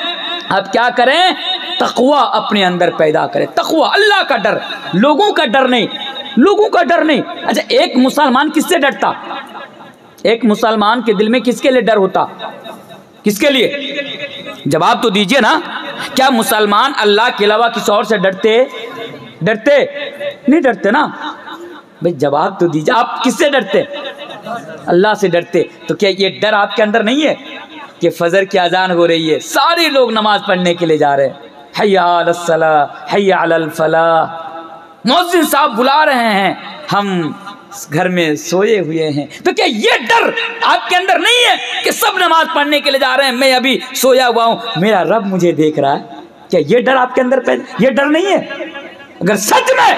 [SPEAKER 1] आप क्या करें? तकवा अपने अंदर पैदा करें। तकवा, अल्लाह का डर, लोगों का डर नहीं, लोगों का डर नहीं। अच्छा, एक मुसलमान किससे डरता? एक मुसलमान के दिल में किसके लिए डर होता? किसके लिए? जवाब तो दीजिए ना। क्या मुसलमान अल्लाह के अलावा किसी और से डरते? डरते नहीं, डरते ना भाई। जवाब तो दीजिए, आप किससे डरते? अल्लाह से डरते। तो क्या ये डर आपके अंदर नहीं है कि फजर की अजान हो रही है, सारे लोग नमाज पढ़ने के लिए जा रहे हैं, हय्या अलस सलाह हय्या अलल फलाह, मुअज्जिन साहब बुला रहे हैं, हम घर में सोए हुए हैं। तो क्या ये डर आपके अंदर नहीं है कि सब नमाज पढ़ने के लिए जा रहे हैं, मैं अभी सोया हुआ हूं, मेरा रब मुझे देख रहा है? क्या ये डर आपके अंदर ये डर नहीं है? अगर सच में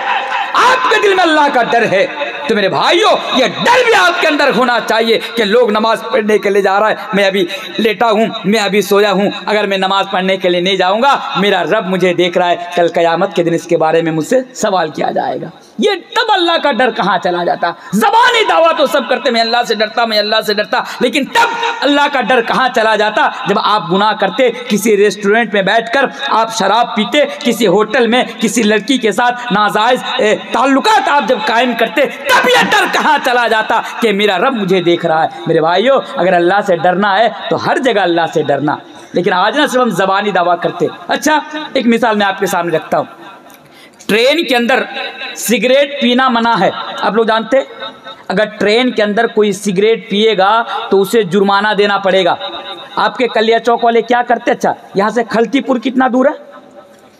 [SPEAKER 1] आपके दिल में अल्लाह का डर है, तो मेरे भाइयों, ये डर भी आपके अंदर होना चाहिए कि लोग नमाज पढ़ने के लिए जा रहा है, मैं अभी लेटा हूं, मैं अभी सोया हूं, अगर मैं नमाज पढ़ने के लिए नहीं जाऊंगा, मेरा रब मुझे देख रहा है, कल कयामत के दिन इसके बारे में मुझसे सवाल किया जाएगा। ये तब अल्लाह का डर कहाँ चला जाता? ज़बानी दावा तो सब करते, मैं अल्लाह से डरता, मैं अल्लाह से डरता, लेकिन तब अल्लाह का डर कहाँ चला जाता? जब आप गुनाह करते, किसी रेस्टोरेंट में बैठकर आप शराब पीते, किसी होटल में किसी लड़की के साथ नाजायज ताल्लुकात आप जब कायम करते, तब ये डर कहाँ चला जाता कि मेरा रब मुझे देख रहा है। मेरे भाइयों, अगर अल्लाह से डरना है तो हर जगह अल्लाह से डरना, लेकिन आज ना सिर्फ हम ज़बानी दावा करते। अच्छा, एक मिसाल मैं आपके सामने रखता हूँ। ट्रेन के अंदर सिगरेट पीना मना है, आप लोग जानते? अगर ट्रेन के अंदर कोई सिगरेट पिएगा तो उसे जुर्माना देना पड़ेगा। आपके कलिया चौक वाले क्या करते? अच्छा, यहाँ से खलतीपुर कितना दूर है?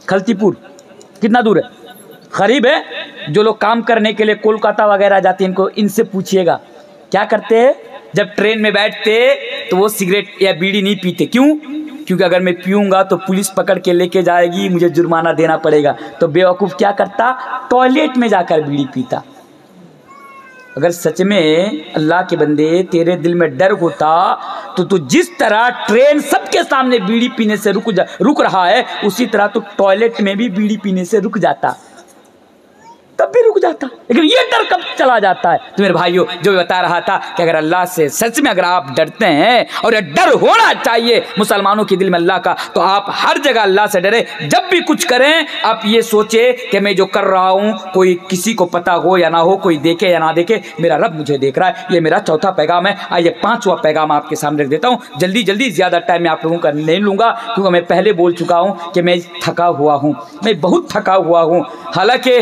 [SPEAKER 1] खलतीपुर कितना दूर है? करीब है। जो लोग काम करने के लिए कोलकाता वगैरह जाते हैं, इनसे पूछिएगा क्या करते हैं। जब ट्रेन में बैठते तो वो सिगरेट या बीड़ी नहीं पीते। क्यों? क्योंकि अगर मैं पीऊँगा तो पुलिस पकड़ के लेके जाएगी, मुझे जुर्माना देना पड़ेगा। तो बेवकूफ़ क्या करता? टॉयलेट में जाकर बीड़ी पीता। अगर सच में अल्लाह के बंदे तेरे दिल में डर होता तो तू जिस तरह ट्रेन सबके सामने बीड़ी पीने से रुक रहा है, उसी तरह तू टॉयलेट में भी बीड़ी पीने से रुक जाता, तब भी रुक जाता। लेकिन ये डर कब चला जाता है? तो मेरे भाइयों, जो बता रहा था कि अगर अल्लाह से सच में अगर आप डरते हैं, और ये डर होना चाहिए मुसलमानों के दिल में अल्लाह का, तो आप हर जगह अल्लाह से डरे। जब भी कुछ करें आप ये सोचे कि मैं जो कर रहा हूँ कोई किसी को पता हो या ना हो, कोई देखे या ना देखे, मेरा रब मुझे देख रहा है। ये मेरा चौथा पैगाम है। आइए पांचवा पैगाम आपके सामने रख देता हूँ। जल्दी जल्दी, ज़्यादा टाइम मैं आप लोगों का नहीं लूँगा, क्योंकि मैं पहले बोल चुका हूँ कि मैं थका हुआ हूँ, मैं बहुत थका हुआ हूँ। हालांकि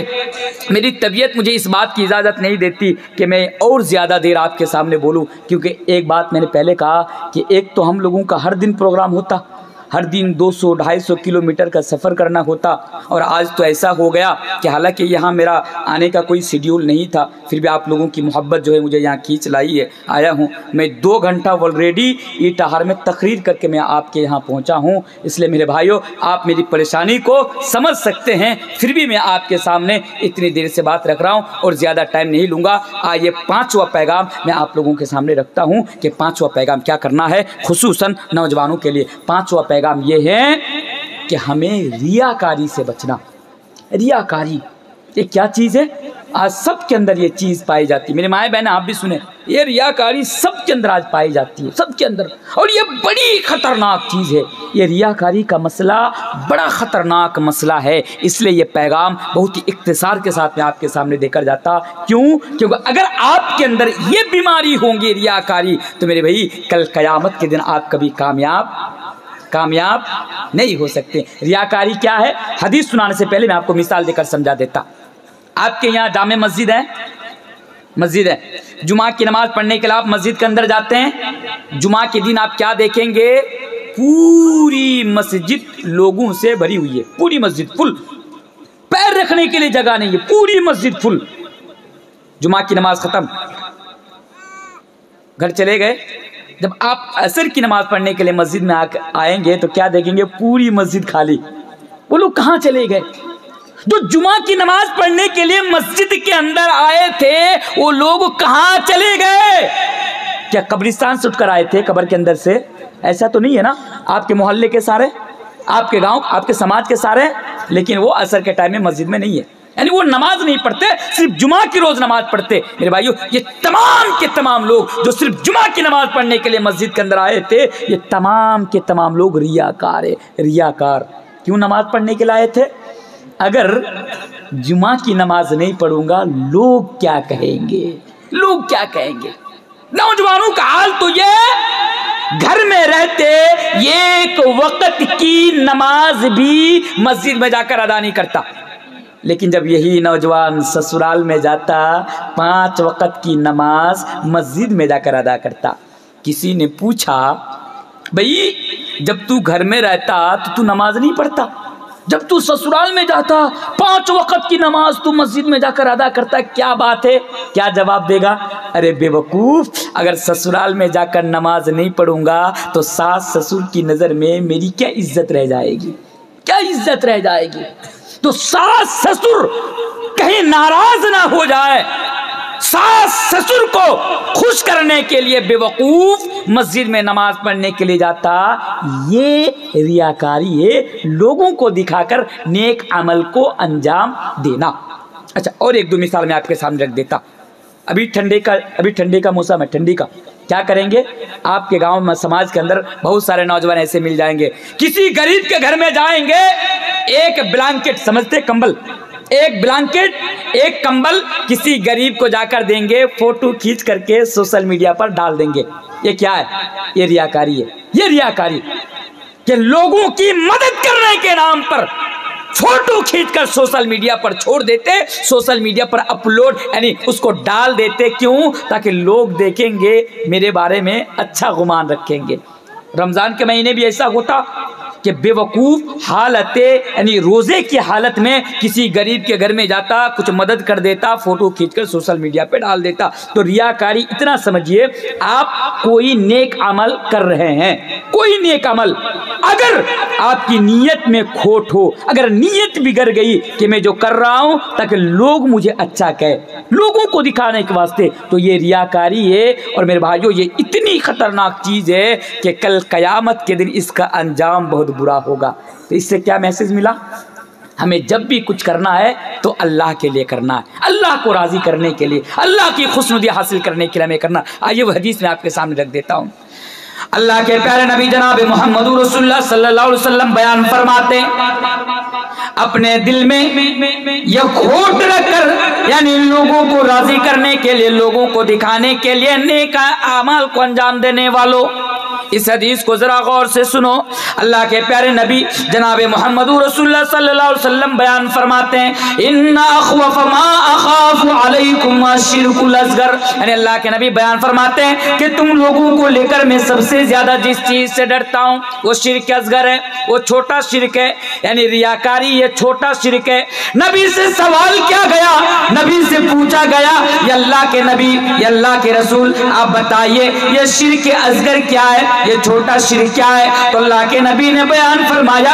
[SPEAKER 1] मेरी तबीयत मुझे इस बात की इजाज़त नहीं देती कि मैं और ज़्यादा देर आपके सामने बोलूं, क्योंकि एक बात मैंने पहले कहा कि एक तो हम लोगों का हर दिन प्रोग्राम होता, हर दिन 200-250 किलोमीटर का सफ़र करना होता, और आज तो ऐसा हो गया कि हालांकि यहाँ मेरा आने का कोई शेड्यूल नहीं था, फिर भी आप लोगों की मोहब्बत जो है मुझे यहाँ खींच लाई है, आया हूँ। मैं 2 घंटा ऑलरेडी ईटाहार में तकरीर करके मैं आपके यहाँ पहुँचा हूँ। इसलिए मेरे भाइयों, आप मेरी परेशानी को समझ सकते हैं, फिर भी मैं आपके सामने इतनी देर से बात रख रहा हूँ और ज़्यादा टाइम नहीं लूँगा। आइए पाँचवा पैगाम मैं आप लोगों के सामने रखता हूँ कि पाँचवा पैगाम क्या करना है, खुसूसन नौजवानों के लिए। पाँचवा पैगाम ये है कि हमें रियाकारी से बचना। रियाकारी ये क्या चीज़ है? आज सबके अंदर ये चीज़ पाई जाती है। मेरे माए बहन, आप भी सुने, ये रियाकारी सबके अंदर आज पाई जाती है, सबके अंदर, और ये बड़ी ख़तरनाक चीज़ है। ये रियाकारी का मसला बड़ा ख़तरनाक मसला है। इसलिए ये पैगाम बहुत ही इख्तिसार के साथ मैं आपके सामने देकर जाता। क्यों? क्योंकि अगर आपके अंदर ये बीमारी होंगी रियाकारी, तो मेरे भाई कल क़यामत के दिन आप कभी कामयाब नहीं हो सकते। रियाकारी क्या है? हदीस सुनाने से पहले मैं आपको मिसाल देकर समझा देता। आपके यहाँ जामे मस्जिद है, जुमा की नमाज पढ़ने के लिए आप मस्जिद के अंदर जाते हैं। जुमा के दिन आप क्या देखेंगे? पूरी मस्जिद लोगों से भरी हुई है, पूरी मस्जिद फुल, पैर रखने के लिए जगह नहीं है, पूरी मस्जिद फुल। जुमा की नमाज खत्म, घर चले गए। जब आप असर की नमाज पढ़ने के लिए मस्जिद में आएंगे तो क्या देखेंगे? पूरी मस्जिद खाली। वो लोग कहाँ चले गए? जो जुमा की नमाज पढ़ने के लिए मस्जिद के अंदर आए थे वो लोग कहाँ चले गए? क्या कब्रिस्तान से उठकर आए थे, कब्र के अंदर से? ऐसा तो नहीं है ना। आपके मोहल्ले के सारे, आपके गांव, आपके समाज के सारे, लेकिन वो असर के टाइम में मस्जिद में नहीं है, यानी वो नमाज नहीं पढ़ते, सिर्फ जुमा की रोज नमाज पढ़ते। मेरे भाइयों, ये तमाम के तमाम लोग जो सिर्फ जुमा की नमाज पढ़ने के लिए मस्जिद के अंदर आए थे, ये तमाम के तमाम लोग रियाकार है। रियाकार क्यों नमाज पढ़ने के लिए आए थे? अगर जुमा की नमाज नहीं पढ़ूंगा लोग क्या कहेंगे? लोग क्या कहेंगे? नौजवानों का हाल तो ये, घर में रहते एक वक्त की नमाज भी मस्जिद में जाकर अदा नहीं करता, लेकिन जब यही नौजवान ससुराल में जाता 5 वक्त की नमाज मस्जिद में जाकर अदा करता। किसी ने पूछा, भाई जब तू घर में रहता तो तू नमाज नहीं पढ़ता, जब तू ससुराल में जाता 5 वक्त की नमाज तू मस्जिद में जाकर अदा करता, क्या बात है? क्या जवाब देगा? अरे बेवकूफ, अगर ससुराल में जाकर नमाज नहीं पढ़ूंगा तो सास ससुर की नजर में मेरी क्या इज्जत रह जाएगी? क्या इज्जत रह जाएगी? तो सास ससुर कहीं नाराज ना हो जाए, सास ससुर को खुश करने के लिए बेवकूफ मस्जिद में नमाज पढ़ने के लिए जाता। ये रियाकारी है, लोगों को दिखाकर नेक अमल को अंजाम देना। अच्छा, और 1-2 मिसाल मैं आपके सामने रख देता। अभी ठंडे का मौसम है, ठंडी का क्या करेंगे? आपके गांव में समाज के अंदर बहुत सारे नौजवान ऐसे मिल जाएंगे, किसी गरीब के घर में जाएंगे, एक ब्लैंकेट, समझते कंबल, एक ब्लैंकेट एक कंबल किसी गरीब को जाकर देंगे, फोटो खींच करके सोशल मीडिया पर डाल देंगे। ये क्या है? ये रियाकारी है। ये रियाकारी कि लोगों की मदद करने के नाम पर फोटो खींचकर सोशल मीडिया पर छोड़ देते, सोशल मीडिया पर अपलोड यानी उसको डाल देते। क्यों? ताकि लोग देखेंगे, मेरे बारे में अच्छा गुमान रखेंगे। रमजान के महीने भी ऐसा होता कि बेवकूफ हालत यानी रोजे की हालत में किसी गरीब के घर में जाता, कुछ मदद कर देता, फोटो खींचकर सोशल मीडिया पे डाल देता। तो रियाकारी, इतना समझिए, आप कोई नेक अमल कर रहे हैं, कोई नेक अमल, अगर आपकी नीयत में खोट हो, अगर नीयत बिगड़ गई कि मैं जो कर रहा हूं ताकि लोग मुझे अच्छा कहे, लोगों को दिखाने के वास्ते, तो ये रियाकारी है। और मेरे भाइयों, ये इतनी खतरनाक चीज है कि कल कयामत के दिन इसका अंजाम बहुत बुरा होगा। तो इससे क्या मैसेज मिला? हमें जब भी कुछ करना है तो अल्लाह के लिए करना है, अल्लाह को राजी करने के लिए, अल्लाह की खुशनुदी हासिल करने के लिए हमें करना। आइए वो हदीस में आपके सामने रख देता हूँ। अल्लाह के प्यारे नबी जनाब मोहम्मद रसूलुल्लाह सल्लल्लाहु अलैहि वसल्लम बयान फरमाते, अपने दिल में यह खोट रखकर, यानी लोगों को राजी करने के लिए, लोगों को दिखाने के लिए नेक अमाल को अंजाम देने वालों, इस हदीस को जरा गौर से सुनो। अल्लाह के प्यारे नबी जनाब मोहम्मद रसूलुल्लाह सल्लल्लाहु अलैहि वसल्लम बयान फरमाते हैं, इन्ना अखवफ मा अखाफु अलैकुम अश्शिरकुल असगर, यानी अल्लाह के नबी बयान फरमाते हैं कि तुम लोगों को लेकर मैं सबसे ज्यादा जिस चीज से डरता हूँ वो शिर्क असगर है, वो छोटा शिर्क है, यानी रियाकारी, ये छोटा शिर्क है। नबी से सवाल किया गया, नबी से पूछा गया, ये अल्लाह के नबी, ये अल्लाह के रसूल, आप बताइए ये शिर्क असगर क्या है, ये छोटा शिर्क क्या है? तो अल्लाह के नबी ने बयान फरमाया,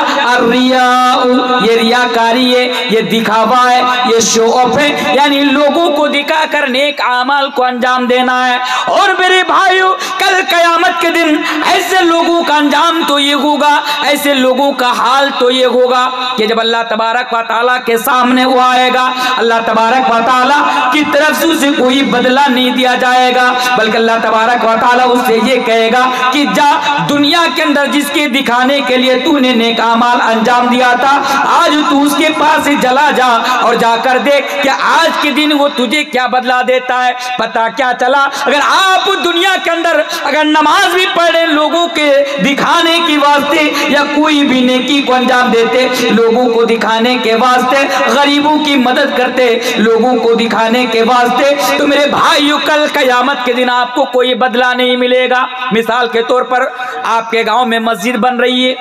[SPEAKER 1] ये रियाकारी है, ये दिखावा है, ये शो ऑफ है, यानी लोगों को दिखाकर नेक अमाल को अंजाम देना है। और मेरे भाइयों, कल कयामत के दिन ऐसे लोगों का अंजाम तो ये होगा, ऐसे लोगों का हाल तो ये होगा कि जब अल्लाह तबारक व तआला के सामने वो आएगा, अल्लाह तबारक व तआला की तरफ से उसे कोई बदला नहीं दिया जाएगा, बल्कि अल्लाह तबारक व तआला उससे ये कहेगा कि जा, दुनिया के अंदर जिसके दिखाने के लिए तूने नेक अमाल अंजाम दिया था, आज तू उसके पास चला जा और जाकर देख कि आज के दिन वो तुझे क्या बदला देता है। पता क्या चला? अगर आप दुनिया के अंदर अगर नमाज भी पढ़े लोगों के दिखाने की वास्ते, या कोई भी नेकी को अंजाम देते लोगों को दिखाने के वास्ते, गरीबों की मदद करते लोगों को दिखाने के वास्ते, तो मेरे भाइयों कल कयामत के दिन आपको कोई बदला नहीं मिलेगा। मिसाल के तौर पर आपके गांव में मस्जिद बन रही है,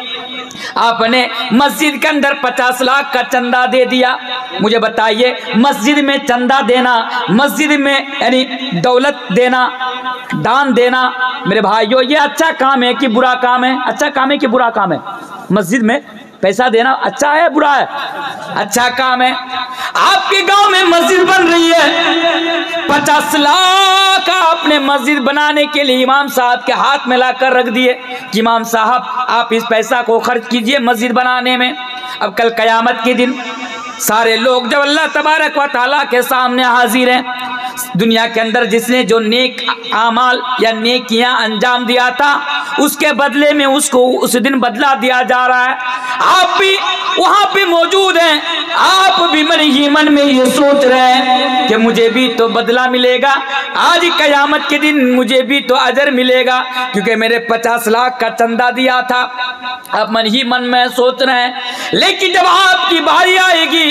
[SPEAKER 1] आपने मस्जिद के अंदर 50 लाख का चंदा दे दिया, मुझे बताइए, मस्जिद में चंदा देना, मस्जिद में यानी दौलत देना, दान देना, मेरे भाइयों ये अच्छा काम है कि बुरा काम है? अच्छा काम है कि बुरा काम है? मस्जिद में पैसा देना अच्छा है बुरा है? अच्छा काम है। आपके गांव में मस्जिद बन रही है, 50 लाख आपने मस्जिद बनाने के लिए इमाम साहब के हाथ में लाकर रख दिए कि इमाम साहब आप इस पैसा को खर्च कीजिए मस्जिद बनाने में। अब कल कयामत के दिन सारे लोग जब अल्लाह तबारक व तआला के सामने हाजिर हैं, दुनिया के अंदर जिसने जो नेक आमाल या नेकियां अंजाम दिया था उसके बदले में उसको उस दिन बदला दिया जा रहा है। आप भी वहां पे मौजूद हैं, आप भी मन ही मन में ये सोच रहे हैं कि मुझे भी तो बदला मिलेगा, आज कयामत के दिन मुझे भी तो अजर मिलेगा क्योंकि मेरे 50 लाख का चंदा दिया था। आप मन ही मन में सोच रहे हैं, लेकिन जब आपकी बारी आएगी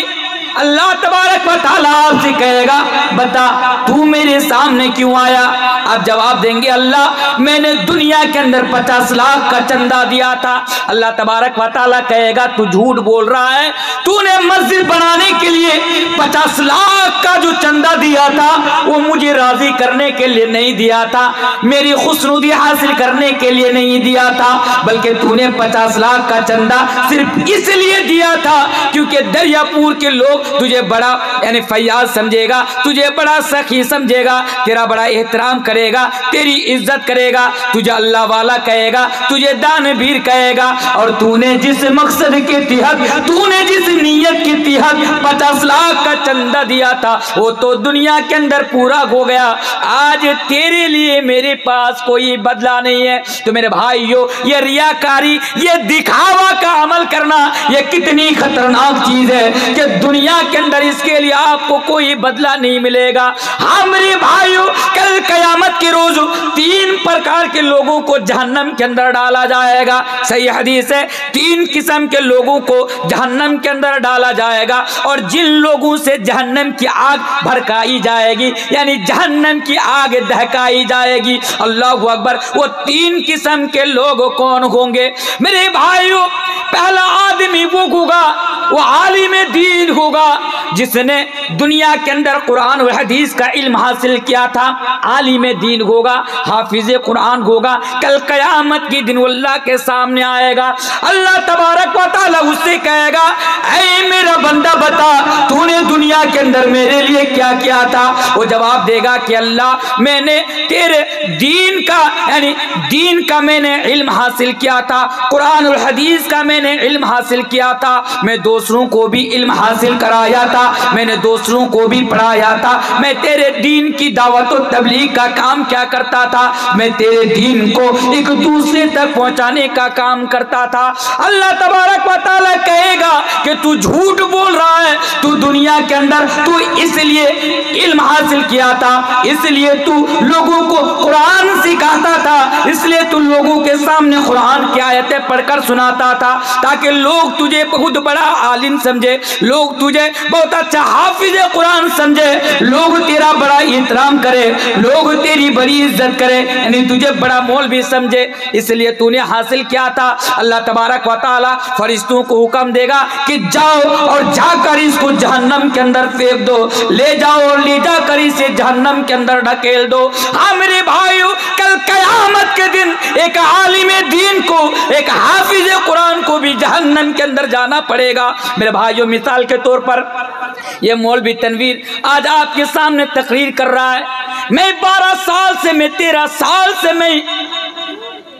[SPEAKER 1] अल्लाह तबारक व तआला आपसे कहेगा बता तू मेरे सामने क्यों आया? आप जवाब देंगे अल्लाह मैंने दुनिया के अंदर 50 लाख का चंदा दिया था। अल्लाह तबारक व तआला कहेगा तू झूठ बोल रहा है, तूने मस्जिद बनाने के लिए 50 लाख का जो चंदा दिया था वो मुझे राजी करने के लिए नहीं दिया था, मेरी खुशनुदी हासिल करने के लिए नहीं दिया था, बल्कि तूने 50 लाख का चंदा सिर्फ इसलिए दिया था क्योंकि दरियापुर के लोग तुझे बड़ा यानी फैयाज समझेगा, तुझे बड़ा सखी समझेगा, तेरा बड़ा एहतराम करेगा, तेरी इज्जत करेगा, तुझे अल्लाह वाला कहेगा, तुझे दानवीर कहेगा। और तूने जिस मकसद के तहत, तूने जिस नीयत के तहत 50 लाख का चंदा दिया था वो तो दुनिया के अंदर पूरा हो गया, आज तेरे लिए मेरे पास कोई बदला नहीं है। तो मेरे भाइयों ये रियाकारी, ये दिखावा का अमल करना ये कितनी खतरनाक चीज है कि दुनिया के अंदर इसके लिए आपको कोई बदला नहीं मिलेगा। हाँ मेरे भाइयों कल कयामत के रोज 3 प्रकार के लोगों को जहन्नम के अंदर डाला जाएगा। सही हदीस है, 3 किस्म के लोगों को जहन्नम के अंदर डाला जाएगा और जिन लोगों से जहन्नम की आग भड़काई जाएगी यानी जहन्नम की आग दहकाई जाएगी, अल्लाहु अकबर, वो 3 किस्म के लोग कौन होंगे मेरे भाइयों? पहला आदमी वो होगा वो आलिम दीन होगा जिसने दुनिया के अंदर कुरान और हदीस का इल्म हासिल किया था, आलिम दीन होगा, हाफिज कुरान होगा। कल कयामत के दिन अल्लाह के सामने आएगा, अल्लाह तबारक व तआला उससे कहेगा ऐ मेरा बंदा बता तूने दुनिया के अंदर मेरे लिए क्या किया था? वो जवाब देगा कि अल्लाह मैंने तेरे दीन का यानी दीन का मैंने इल्म हासिल किया था, कुरान और हदीस का मैंने इल्म हासिल किया था, मैं दूसरों को भी इल्म हासिल कराया था, मैंने दूसरों को भी पढ़ाया था, मैं तेरे दीन की दावत और तबलीग का काम क्या करता था, मैं तेरे दीन को एक दूसरे तक पहुंचाने का काम करता था। अल्लाह तबारक व तआला कहेगा कि तू झूठ बोल रहा है, तू दुनिया के अंदर तू इसलिए इल्म हासिल किया था, इसलिए तू लोगों को कुरान सिखाता था, इसलिए तू लोगों के सामने कुरान की आयतें पढ़कर सुनाता था ताकि लोग तुझे बहुत बड़ा आलिम समझे, लोग तुझे बहुत अच्छा हाफिज कुरान समझे, लोग तेरा बड़ा एहतराम करे, लोग तेरी बड़ी इज्जत करे, यानी तुझे बड़ा मौलवी समझे, इसलिए तूने हासिल किया था। अल्लाह तबारक व तआला फरिश्तों को हुक्म देगा कि जाओ और जाकर इसको जहन्नम के अंदर फेंक दो, ले जाओ और ले जाकर इसे जहन्नम के अंदर ढकेल दो। हाँ मेरे भाइयों कल कयामत के दिन एक आलिम दीन को, एक हाफिज कुरान को भी जहन्नम के अंदर जाना पड़ेगा। मेरे भाइयों मिसाल के तौर पर ये मौलवी तनवीर आज आपके सामने तकरीर कर रहा है, मैं 12 साल से, मैं 13 साल से मैं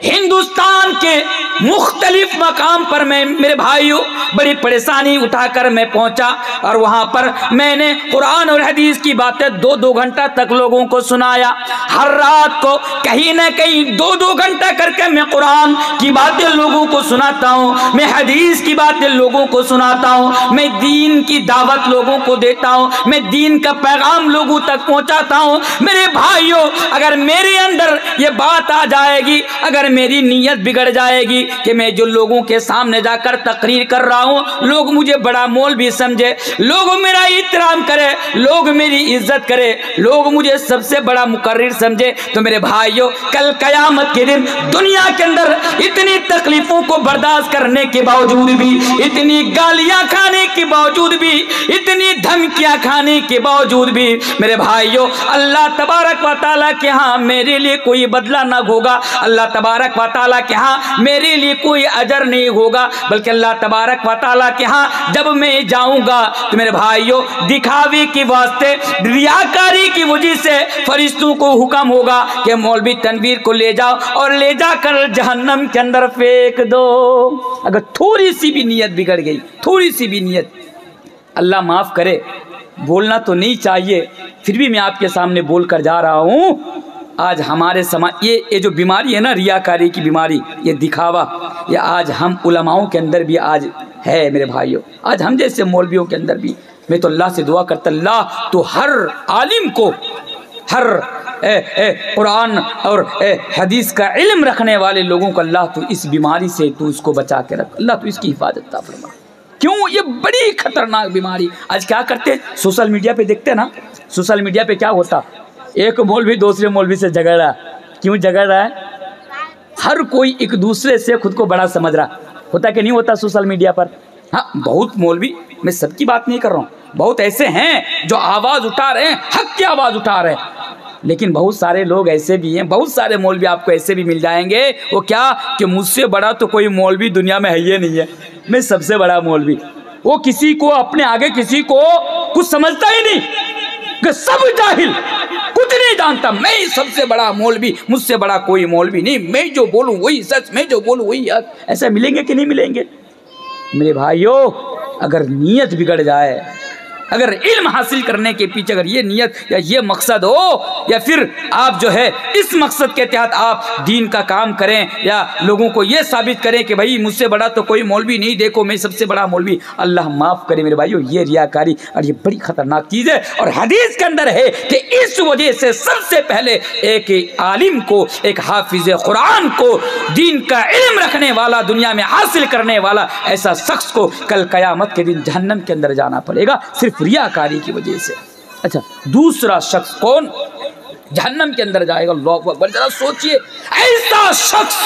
[SPEAKER 1] हिंदुस्तान के मुख्तलिफ मकाम पर मैं मेरे भाइयों बड़ी परेशानी उठाकर मैं पहुंचा और वहां पर मैंने कुरान और हदीस की बातें 2-2 घंटा तक लोगों को सुनाया। हर रात को कहीं ना कहीं 2-2 घंटा करके मैं कुरान की बातें लोगों को सुनाता हूं, मैं हदीस की बातें लोगों को सुनाता हूं, मैं दीन की दावत लोगों को देता हूं, मैं दीन का पैगाम लोगों तक पहुंचाता हूं। मेरे भाइयों अगर मेरे अंदर ये बात आ जाएगी, अगर मेरी नीयत बिगड़ जाएगी, कि मैं जो लोगों के सामने जाकर तकरीर कर रहा हूँ, लोग मुझे बड़ा मौलवी समझे, लोग मेरा एहतराम करे, लोग मेरी इज्जत करे, लोग मुझे सबसे बड़ा मुकर्रिर समझे। तो मेरे भाइयों, कल कयामत के दिन दुनिया के अंदर इतनी तकलीफों को बर्दाश्त करने के बावजूद भी, इतनी गालियां खाने के बावजूद भी, इतनी धमकियां खाने के बावजूद भी मेरे भाइयों, अल्लाह तबारक व तआला के यहाँ मेरे लिए कोई बदला ना होगा, अल्लाह तबारक व तआला के यहाँ मेरे लिए कोई अजर नहीं होगा, बल्कि अल्लाह तबारक व तआला के यहाँ जब मैं जाऊंगा तो मेरे भाइयों, दिखावे के वास्ते, रियाकारी की वजह से फरिश्तों को हुक्म होगा कि मौलवी तनवीर को ले जाओ और ले जाकर जहन्नम के अंदर फेंक दो। अगर थोड़ी सी भी नीयत बिगड़ गई, थोड़ी सी भी नीयत, अल्लाह माफ करे, बोलना तो नहीं चाहिए, फिर भी मैं आपके सामने बोल कर जा रहा हूँ। आज हमारे समाज ये जो बीमारी है ना, रियाकारी की बीमारी, ये दिखावा, ये आज हम उलमाओं के अंदर भी आज है मेरे भाइयों, आज हम जैसे मौलवियों के अंदर भी। मैं तो अल्लाह से दुआ करता, अल्लाह तो हर आलिम को, हर कुरान और हदीस का इल्म रखने वाले लोगों को अल्लाह तो इस बीमारी से तू इसको बचा के रख, अल्लाह तो इसकी हिफाजत ता फरमा। क्यों? ये बड़ी खतरनाक बीमारी। आज क्या करते, सोशल मीडिया पे देखते ना, सोशल मीडिया पे क्या होता, एक मौलवी दूसरे मौलवी से झगड़ रहा। क्यों झगड़ रहा है? हर कोई एक दूसरे से खुद को बड़ा समझ रहा। होता कि नहीं होता सोशल मीडिया पर? हाँ, बहुत मौलवी, मैं सबकी बात नहीं कर रहा हूँ, बहुत ऐसे हैं जो आवाज़ उठा रहे हैं, हक की आवाज़ उठा रहे हैं, लेकिन बहुत सारे लोग ऐसे भी हैं, बहुत सारे मौलवी आपको ऐसे भी मिल जाएंगे, वो क्या कि मुझसे बड़ा तो कोई मौलवी दुनिया में है ही नहीं है, मैं सबसे बड़ा मौलवी। वो किसी को अपने आगे किसी को कुछ समझता ही नहीं, कि सब जाहिल, कुछ नहीं जानता, मैं सबसे बड़ा मौलवी, मुझसे बड़ा कोई मौलवी नहीं, मैं जो बोलूं वही सच, मैं जो बोलूं वही हक। ऐसा मिलेंगे कि नहीं मिलेंगे? मेरे भाइयों, अगर नीयत बिगड़ जाए, अगर इल्म हासिल करने के पीछे अगर ये नीयत या ये मकसद हो, या फिर आप जो है इस मकसद के तहत आप दीन का काम करें या लोगों को ये साबित करें कि भाई मुझसे बड़ा तो कोई मौलवी नहीं, देखो मैं सबसे बड़ा मौलवी, अल्लाह माफ़ करे मेरे भाइयों, ये रियाकारी और ये बड़ी ख़तरनाक चीज़ है। और हदीस के अंदर है कि इस वजह से सबसे पहले एक आलिम को, एक हाफिज कुरान को, दीन का इल्म रखने वाला, दुनिया में हासिल करने वाला ऐसा शख्स को कल क़यामत के दिन जहन्नम के अंदर जाना पड़ेगा, सिर्फ रियाकारी की वजह से। अच्छा, दूसरा शख्स कौन जहन्नम के अंदर जाएगा? अल्लाहु अकबर। जरा सोचिए, ऐसा शख्स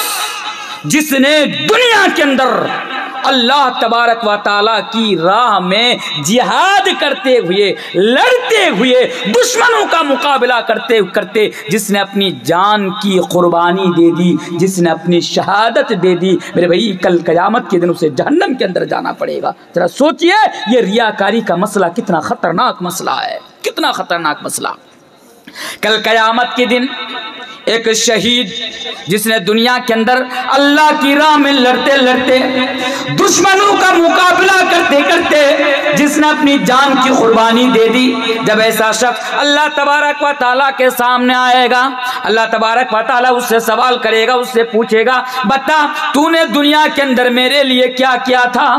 [SPEAKER 1] जिसने दुनिया के अंदर अल्लाह तबारक व तआला की राह में जिहाद करते हुए, लड़ते हुए, दुश्मनों का मुकाबला करते करते जिसने अपनी जान की कुर्बानी दे दी, जिसने अपनी शहादत दे दी, मेरे भाई कल क़यामत के दिन उसे जहन्नम के अंदर जाना पड़ेगा। जरा सोचिए, ये रियाकारी का मसला कितना ख़तरनाक मसला है, कितना ख़तरनाक मसला। कल क़यामत के दिन एक शहीद जिसने दुनिया के अंदर अल्लाह की राह में लड़ते लड़ते, दुश्मनों का मुकाबला करते करते जिसने अपनी जान की कुर्बानी दे दी, जब ऐसा शख्स अल्लाह तबारक व तआला के सामने आएगा, अल्लाह तबारक व तआला उससे सवाल करेगा, उससे पूछेगा, बता तूने दुनिया के अंदर मेरे लिए क्या किया था?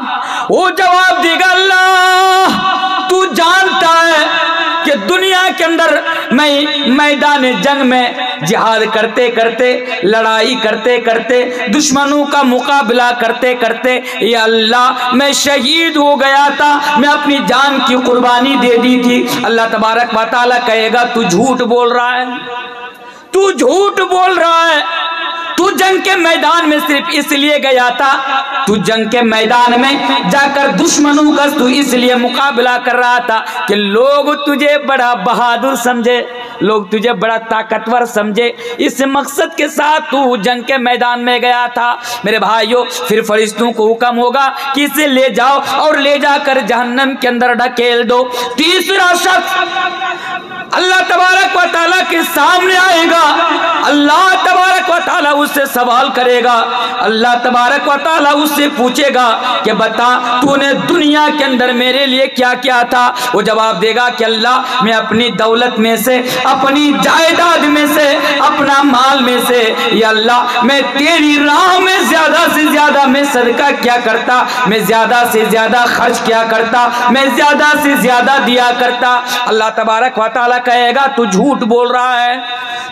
[SPEAKER 1] वो जवाब देगा, अल्लाह तू जानता है कि दुनिया के अंदर मैं मैदान जंग में जिहाद करते करते, लड़ाई करते करते, दुश्मनों का मुकाबला करते करते, या अल्लाह मैं शहीद हो गया था, मैं अपनी जान की कुर्बानी दे दी थी। अल्लाह तबारक व तआला कहेगा, तू झूठ बोल रहा है, तू झूठ बोल रहा है, तू जंग के मैदान में सिर्फ इसलिए गया था, तू जंग के मैदान में जाकर दुश्मनों का तू इसलिए मुकाबला कर रहा था कि लोग तुझे बड़ा बहादुर समझे, लोग तुझे बड़ा ताकतवर समझे, इस मकसद के साथ तू जंग के मैदान में गया था। मेरे भाइयों, फिर फरिश्तों को हुक्म होगा कि इसे ले जाओ और ले जाकर जहन्नम के अंदर ढकेल दो। तीसरा शख्स अल्लाह तबारक व तआला के सामने आएगा, अल्लाह तबारक व तआला उससे सवाल करेगा, अल्लाह तबारक व तआला उससे पूछेगा कि बता तूने दुनिया के अंदर मेरे लिए क्या किया था? वो जवाब देगा कि अल्लाह मैं अपनी दौलत में से, अपनी जायदाद में से, अपना माल में से, या अल्लाह मैं तेरी राह में ज्यादा से ज्यादा मैं सदका क्या करता, मैं ज्यादा से ज्यादा खर्च किया करता, मैं ज्यादा से ज्यादा दिया करता। अल्लाह तबारक व तआला कहेगा तू झूठ बोल रहा है,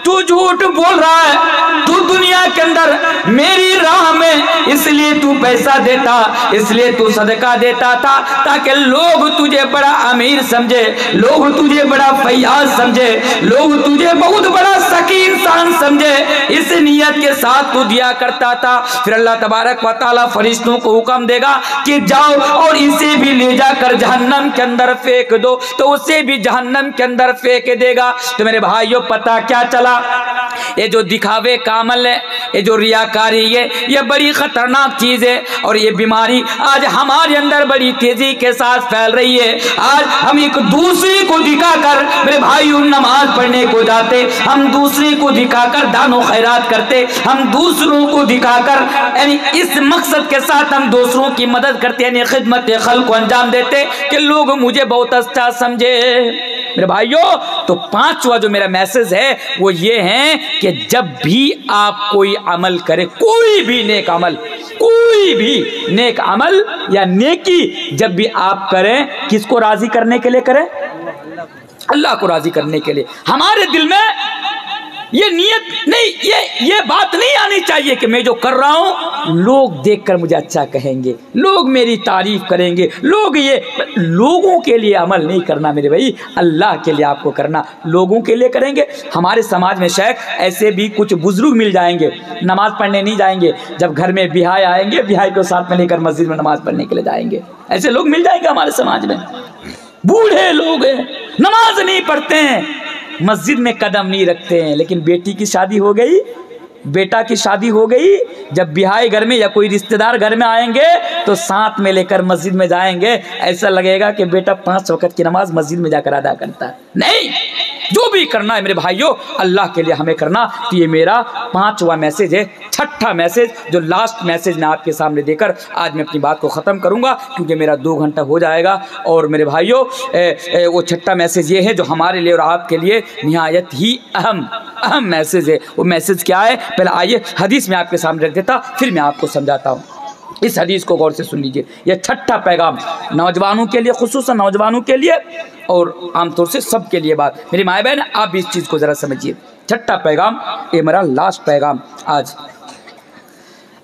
[SPEAKER 1] तू झूठ बोल रहा है, तू दुनिया के अंदर मेरी राह में इसलिए तू पैसा देता, इसलिए तू सदका देता था ताकि लोग तुझे बड़ा अमीर समझे, लोग तुझे बड़ा फैयाज समझे, लोग तुझे बहुत बड़ा सकी इंसान समझे, इस नियत के साथ तू दिया करता था। फिर अल्लाह तबारक व तआला फरिश्तों को हुक्म देगा कि जाओ और इसे भी ले जाकर जहन्नम के अंदर फेंक दो, तो उसे भी जहन्नम के अंदर फेंक देगा। तो मेरे भाइयों पता क्या चला, ये जो दिखावे का अमल है, ये जो रियाकारी है, ये बड़ी खतरनाक चीज है और ये बीमारी आज हमारे अंदर बड़ी तेजी के साथ फैल रही है। आज हम एक दूसरे को दिखाकर मेरे भाइयों नमाज पढ़ने को जाते, हम दूसरे को दिखाकर दानो खैरात करते, हम दूसरों को दिखाकर यानी इस मकसद के साथ हम दूसरों की मदद करते, यानी खिदमत खल्क को अंजाम देते कि लोग मुझे बहुत अच्छा समझे। मेरे भाइयों तो पांचवा जो मेरा मैसेज है वो ये है कि जब भी आप कोई अमल करें, कोई भी नेक अमल, कोई भी नेक अमल या नेकी जब भी आप करें, किसको राजी करने के लिए करें? अल्लाह को राजी करने के लिए। हमारे दिल में ये नियत नहीं, ये बात नहीं आनी चाहिए कि मैं जो कर रहा हूं लोग देखकर मुझे अच्छा कहेंगे, लोग मेरी तारीफ करेंगे, लोग ये लोगों के लिए अमल नहीं करना मेरे भाई, अल्लाह के लिए आपको करना। लोगों के लिए करेंगे। हमारे समाज में शेख ऐसे भी कुछ बुजुर्ग मिल जाएंगे, नमाज पढ़ने नहीं जाएंगे, जब घर में बिहाई आएंगे बिहाई को साथ में लेकर मस्जिद में नमाज पढ़ने के लिए जाएंगे। ऐसे लोग मिल जाएंगे हमारे समाज में। बूढ़े लोग हैं, नमाज नहीं पढ़ते हैं, मस्जिद में कदम नहीं रखते हैं, लेकिन बेटी की शादी हो गई, बेटा की शादी हो गई, जब बिहाई घर में या कोई रिश्तेदार घर में आएंगे तो साथ में लेकर मस्जिद में जाएंगे, ऐसा लगेगा कि बेटा 5 वक्त की नमाज मस्जिद में जाकर अदा करता है। नहीं, जो भी करना है मेरे भाइयों अल्लाह के लिए हमें करना। तो ये मेरा 5वां मैसेज है। 6ठा मैसेज जो लास्ट मैसेज मैं आपके सामने देकर आज मैं अपनी बात को ख़त्म करूंगा, क्योंकि मेरा 2 घंटा हो जाएगा। और मेरे भाइयों वो 6ठा मैसेज ये है जो हमारे लिए और आपके लिए निहायत ही अहम मैसेज है। वो मैसेज क्या है, पहले आइए हदीस में आपके सामने रख देता, फिर मैं आपको समझाता हूँ। इस हदीस को गौर से सुन लीजिए। यह 6ठा पैगाम नौजवानों के लिए, खुसूसन नौजवानों के लिए और आमतौर से सबके लिए बात। मेरी माए बहन आप भी इस चीज़ को ज़रा समझिए। 6ठा पैगाम, ये मेरा लास्ट पैगाम। आज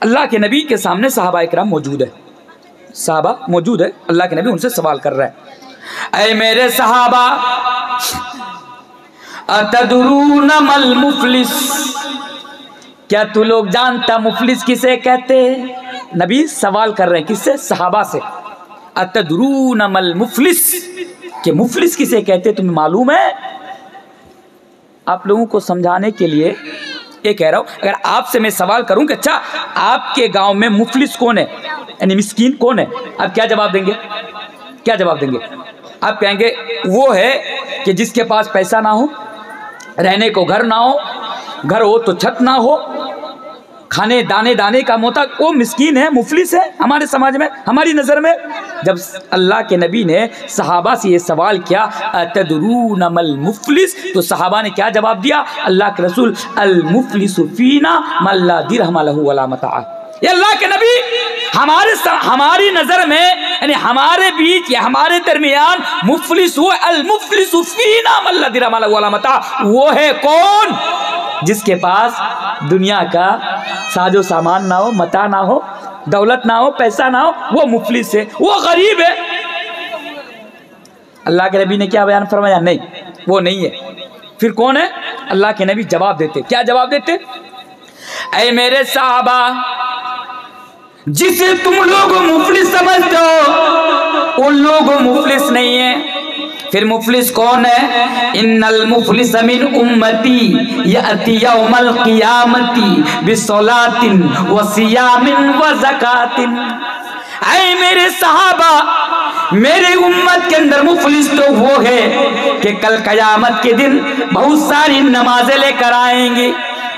[SPEAKER 1] अल्लाह के नबी के सामने सहाबा इकराम मौजूद है, सहाबा मौजूद है, अल्लाह के नबी उनसे सवाल कर रहे हैं, ऐ मेरे सहाबा अतदरून मल मुफलिस, क्या तू लोग जानता मुफलिस किसे कहते हैं? नबी सवाल कर रहे हैं, किससे? सहाबा से। अतदरून मल मुफलिस, कि मुफलिस किसे कहते तुम्हें मालूम है? आप लोगों को समझाने के लिए ये कह रहा हूं, अगर आपसे मैं सवाल करूं कि अच्छा आपके गांव में मुफलिस कौन है, यानी मिस्कीन कौन है, आप क्या जवाब देंगे? क्या जवाब देंगे? आप कहेंगे वो है कि जिसके पास पैसा ना हो, रहने को घर ना हो, घर हो तो छत ना हो, खाने दाने का मोहताज, वो मिस्कीन है, मुफलिस है हमारे समाज में, हमारी नज़र में। जब अल्लाह के नबी ने सहाबा से ये सवाल किया अतदरून मल मुफलिस, तो सहाबा ने क्या जवाब दिया? अल्लाह के रसूल अल मुफलिसु फीना मन ला दिरहम लहु वला मताअ। ये अल्लाह के नबी हमारी नज़र में, यानी हमारे बीच या हमारे दरमियान मुफलिस हुआ, अल मुफलिसु फीना मन ला दिरहम लहु वला मताअ। वो है कौन? जिसके पास दुनिया का साजो सामान ना हो, मता ना हो, दौलत ना हो, पैसा ना हो, वो मुफलिस है, वो गरीब है। अल्लाह के नबी ने क्या बयान फरमाया? नहीं, वो नहीं है। फिर कौन है? अल्लाह के नबी जवाब देते, क्या जवाब देते? ऐ मेरे साहबा, जिसे तुम लोग मुफलिस समझते हो उन लोग मुफलिस नहीं है। फिर मुफलिस कौन है? इन्नल मुफलिस मिन उम्मती याती यौमल क़ियामती बिस्सलातिन व सियामिन व ज़कातिन। ऐ मेरे सहाबा, मेरे उम्मत के अंदर मुफलिस तो वो है कि कल क़यामत के दिन बहुत सारी नमाजें लेकर आएंगे,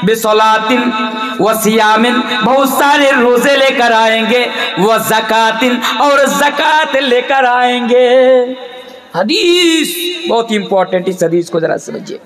[SPEAKER 1] बिस्सलातिन व सियामिन, बहुत सारे रोजे लेकर आएंगे, व ज़कातिन, और ज़कात लेकर आएंगे। हदीस बहुत इंपॉर्टेंट, इस हदीस को जरा समझिए।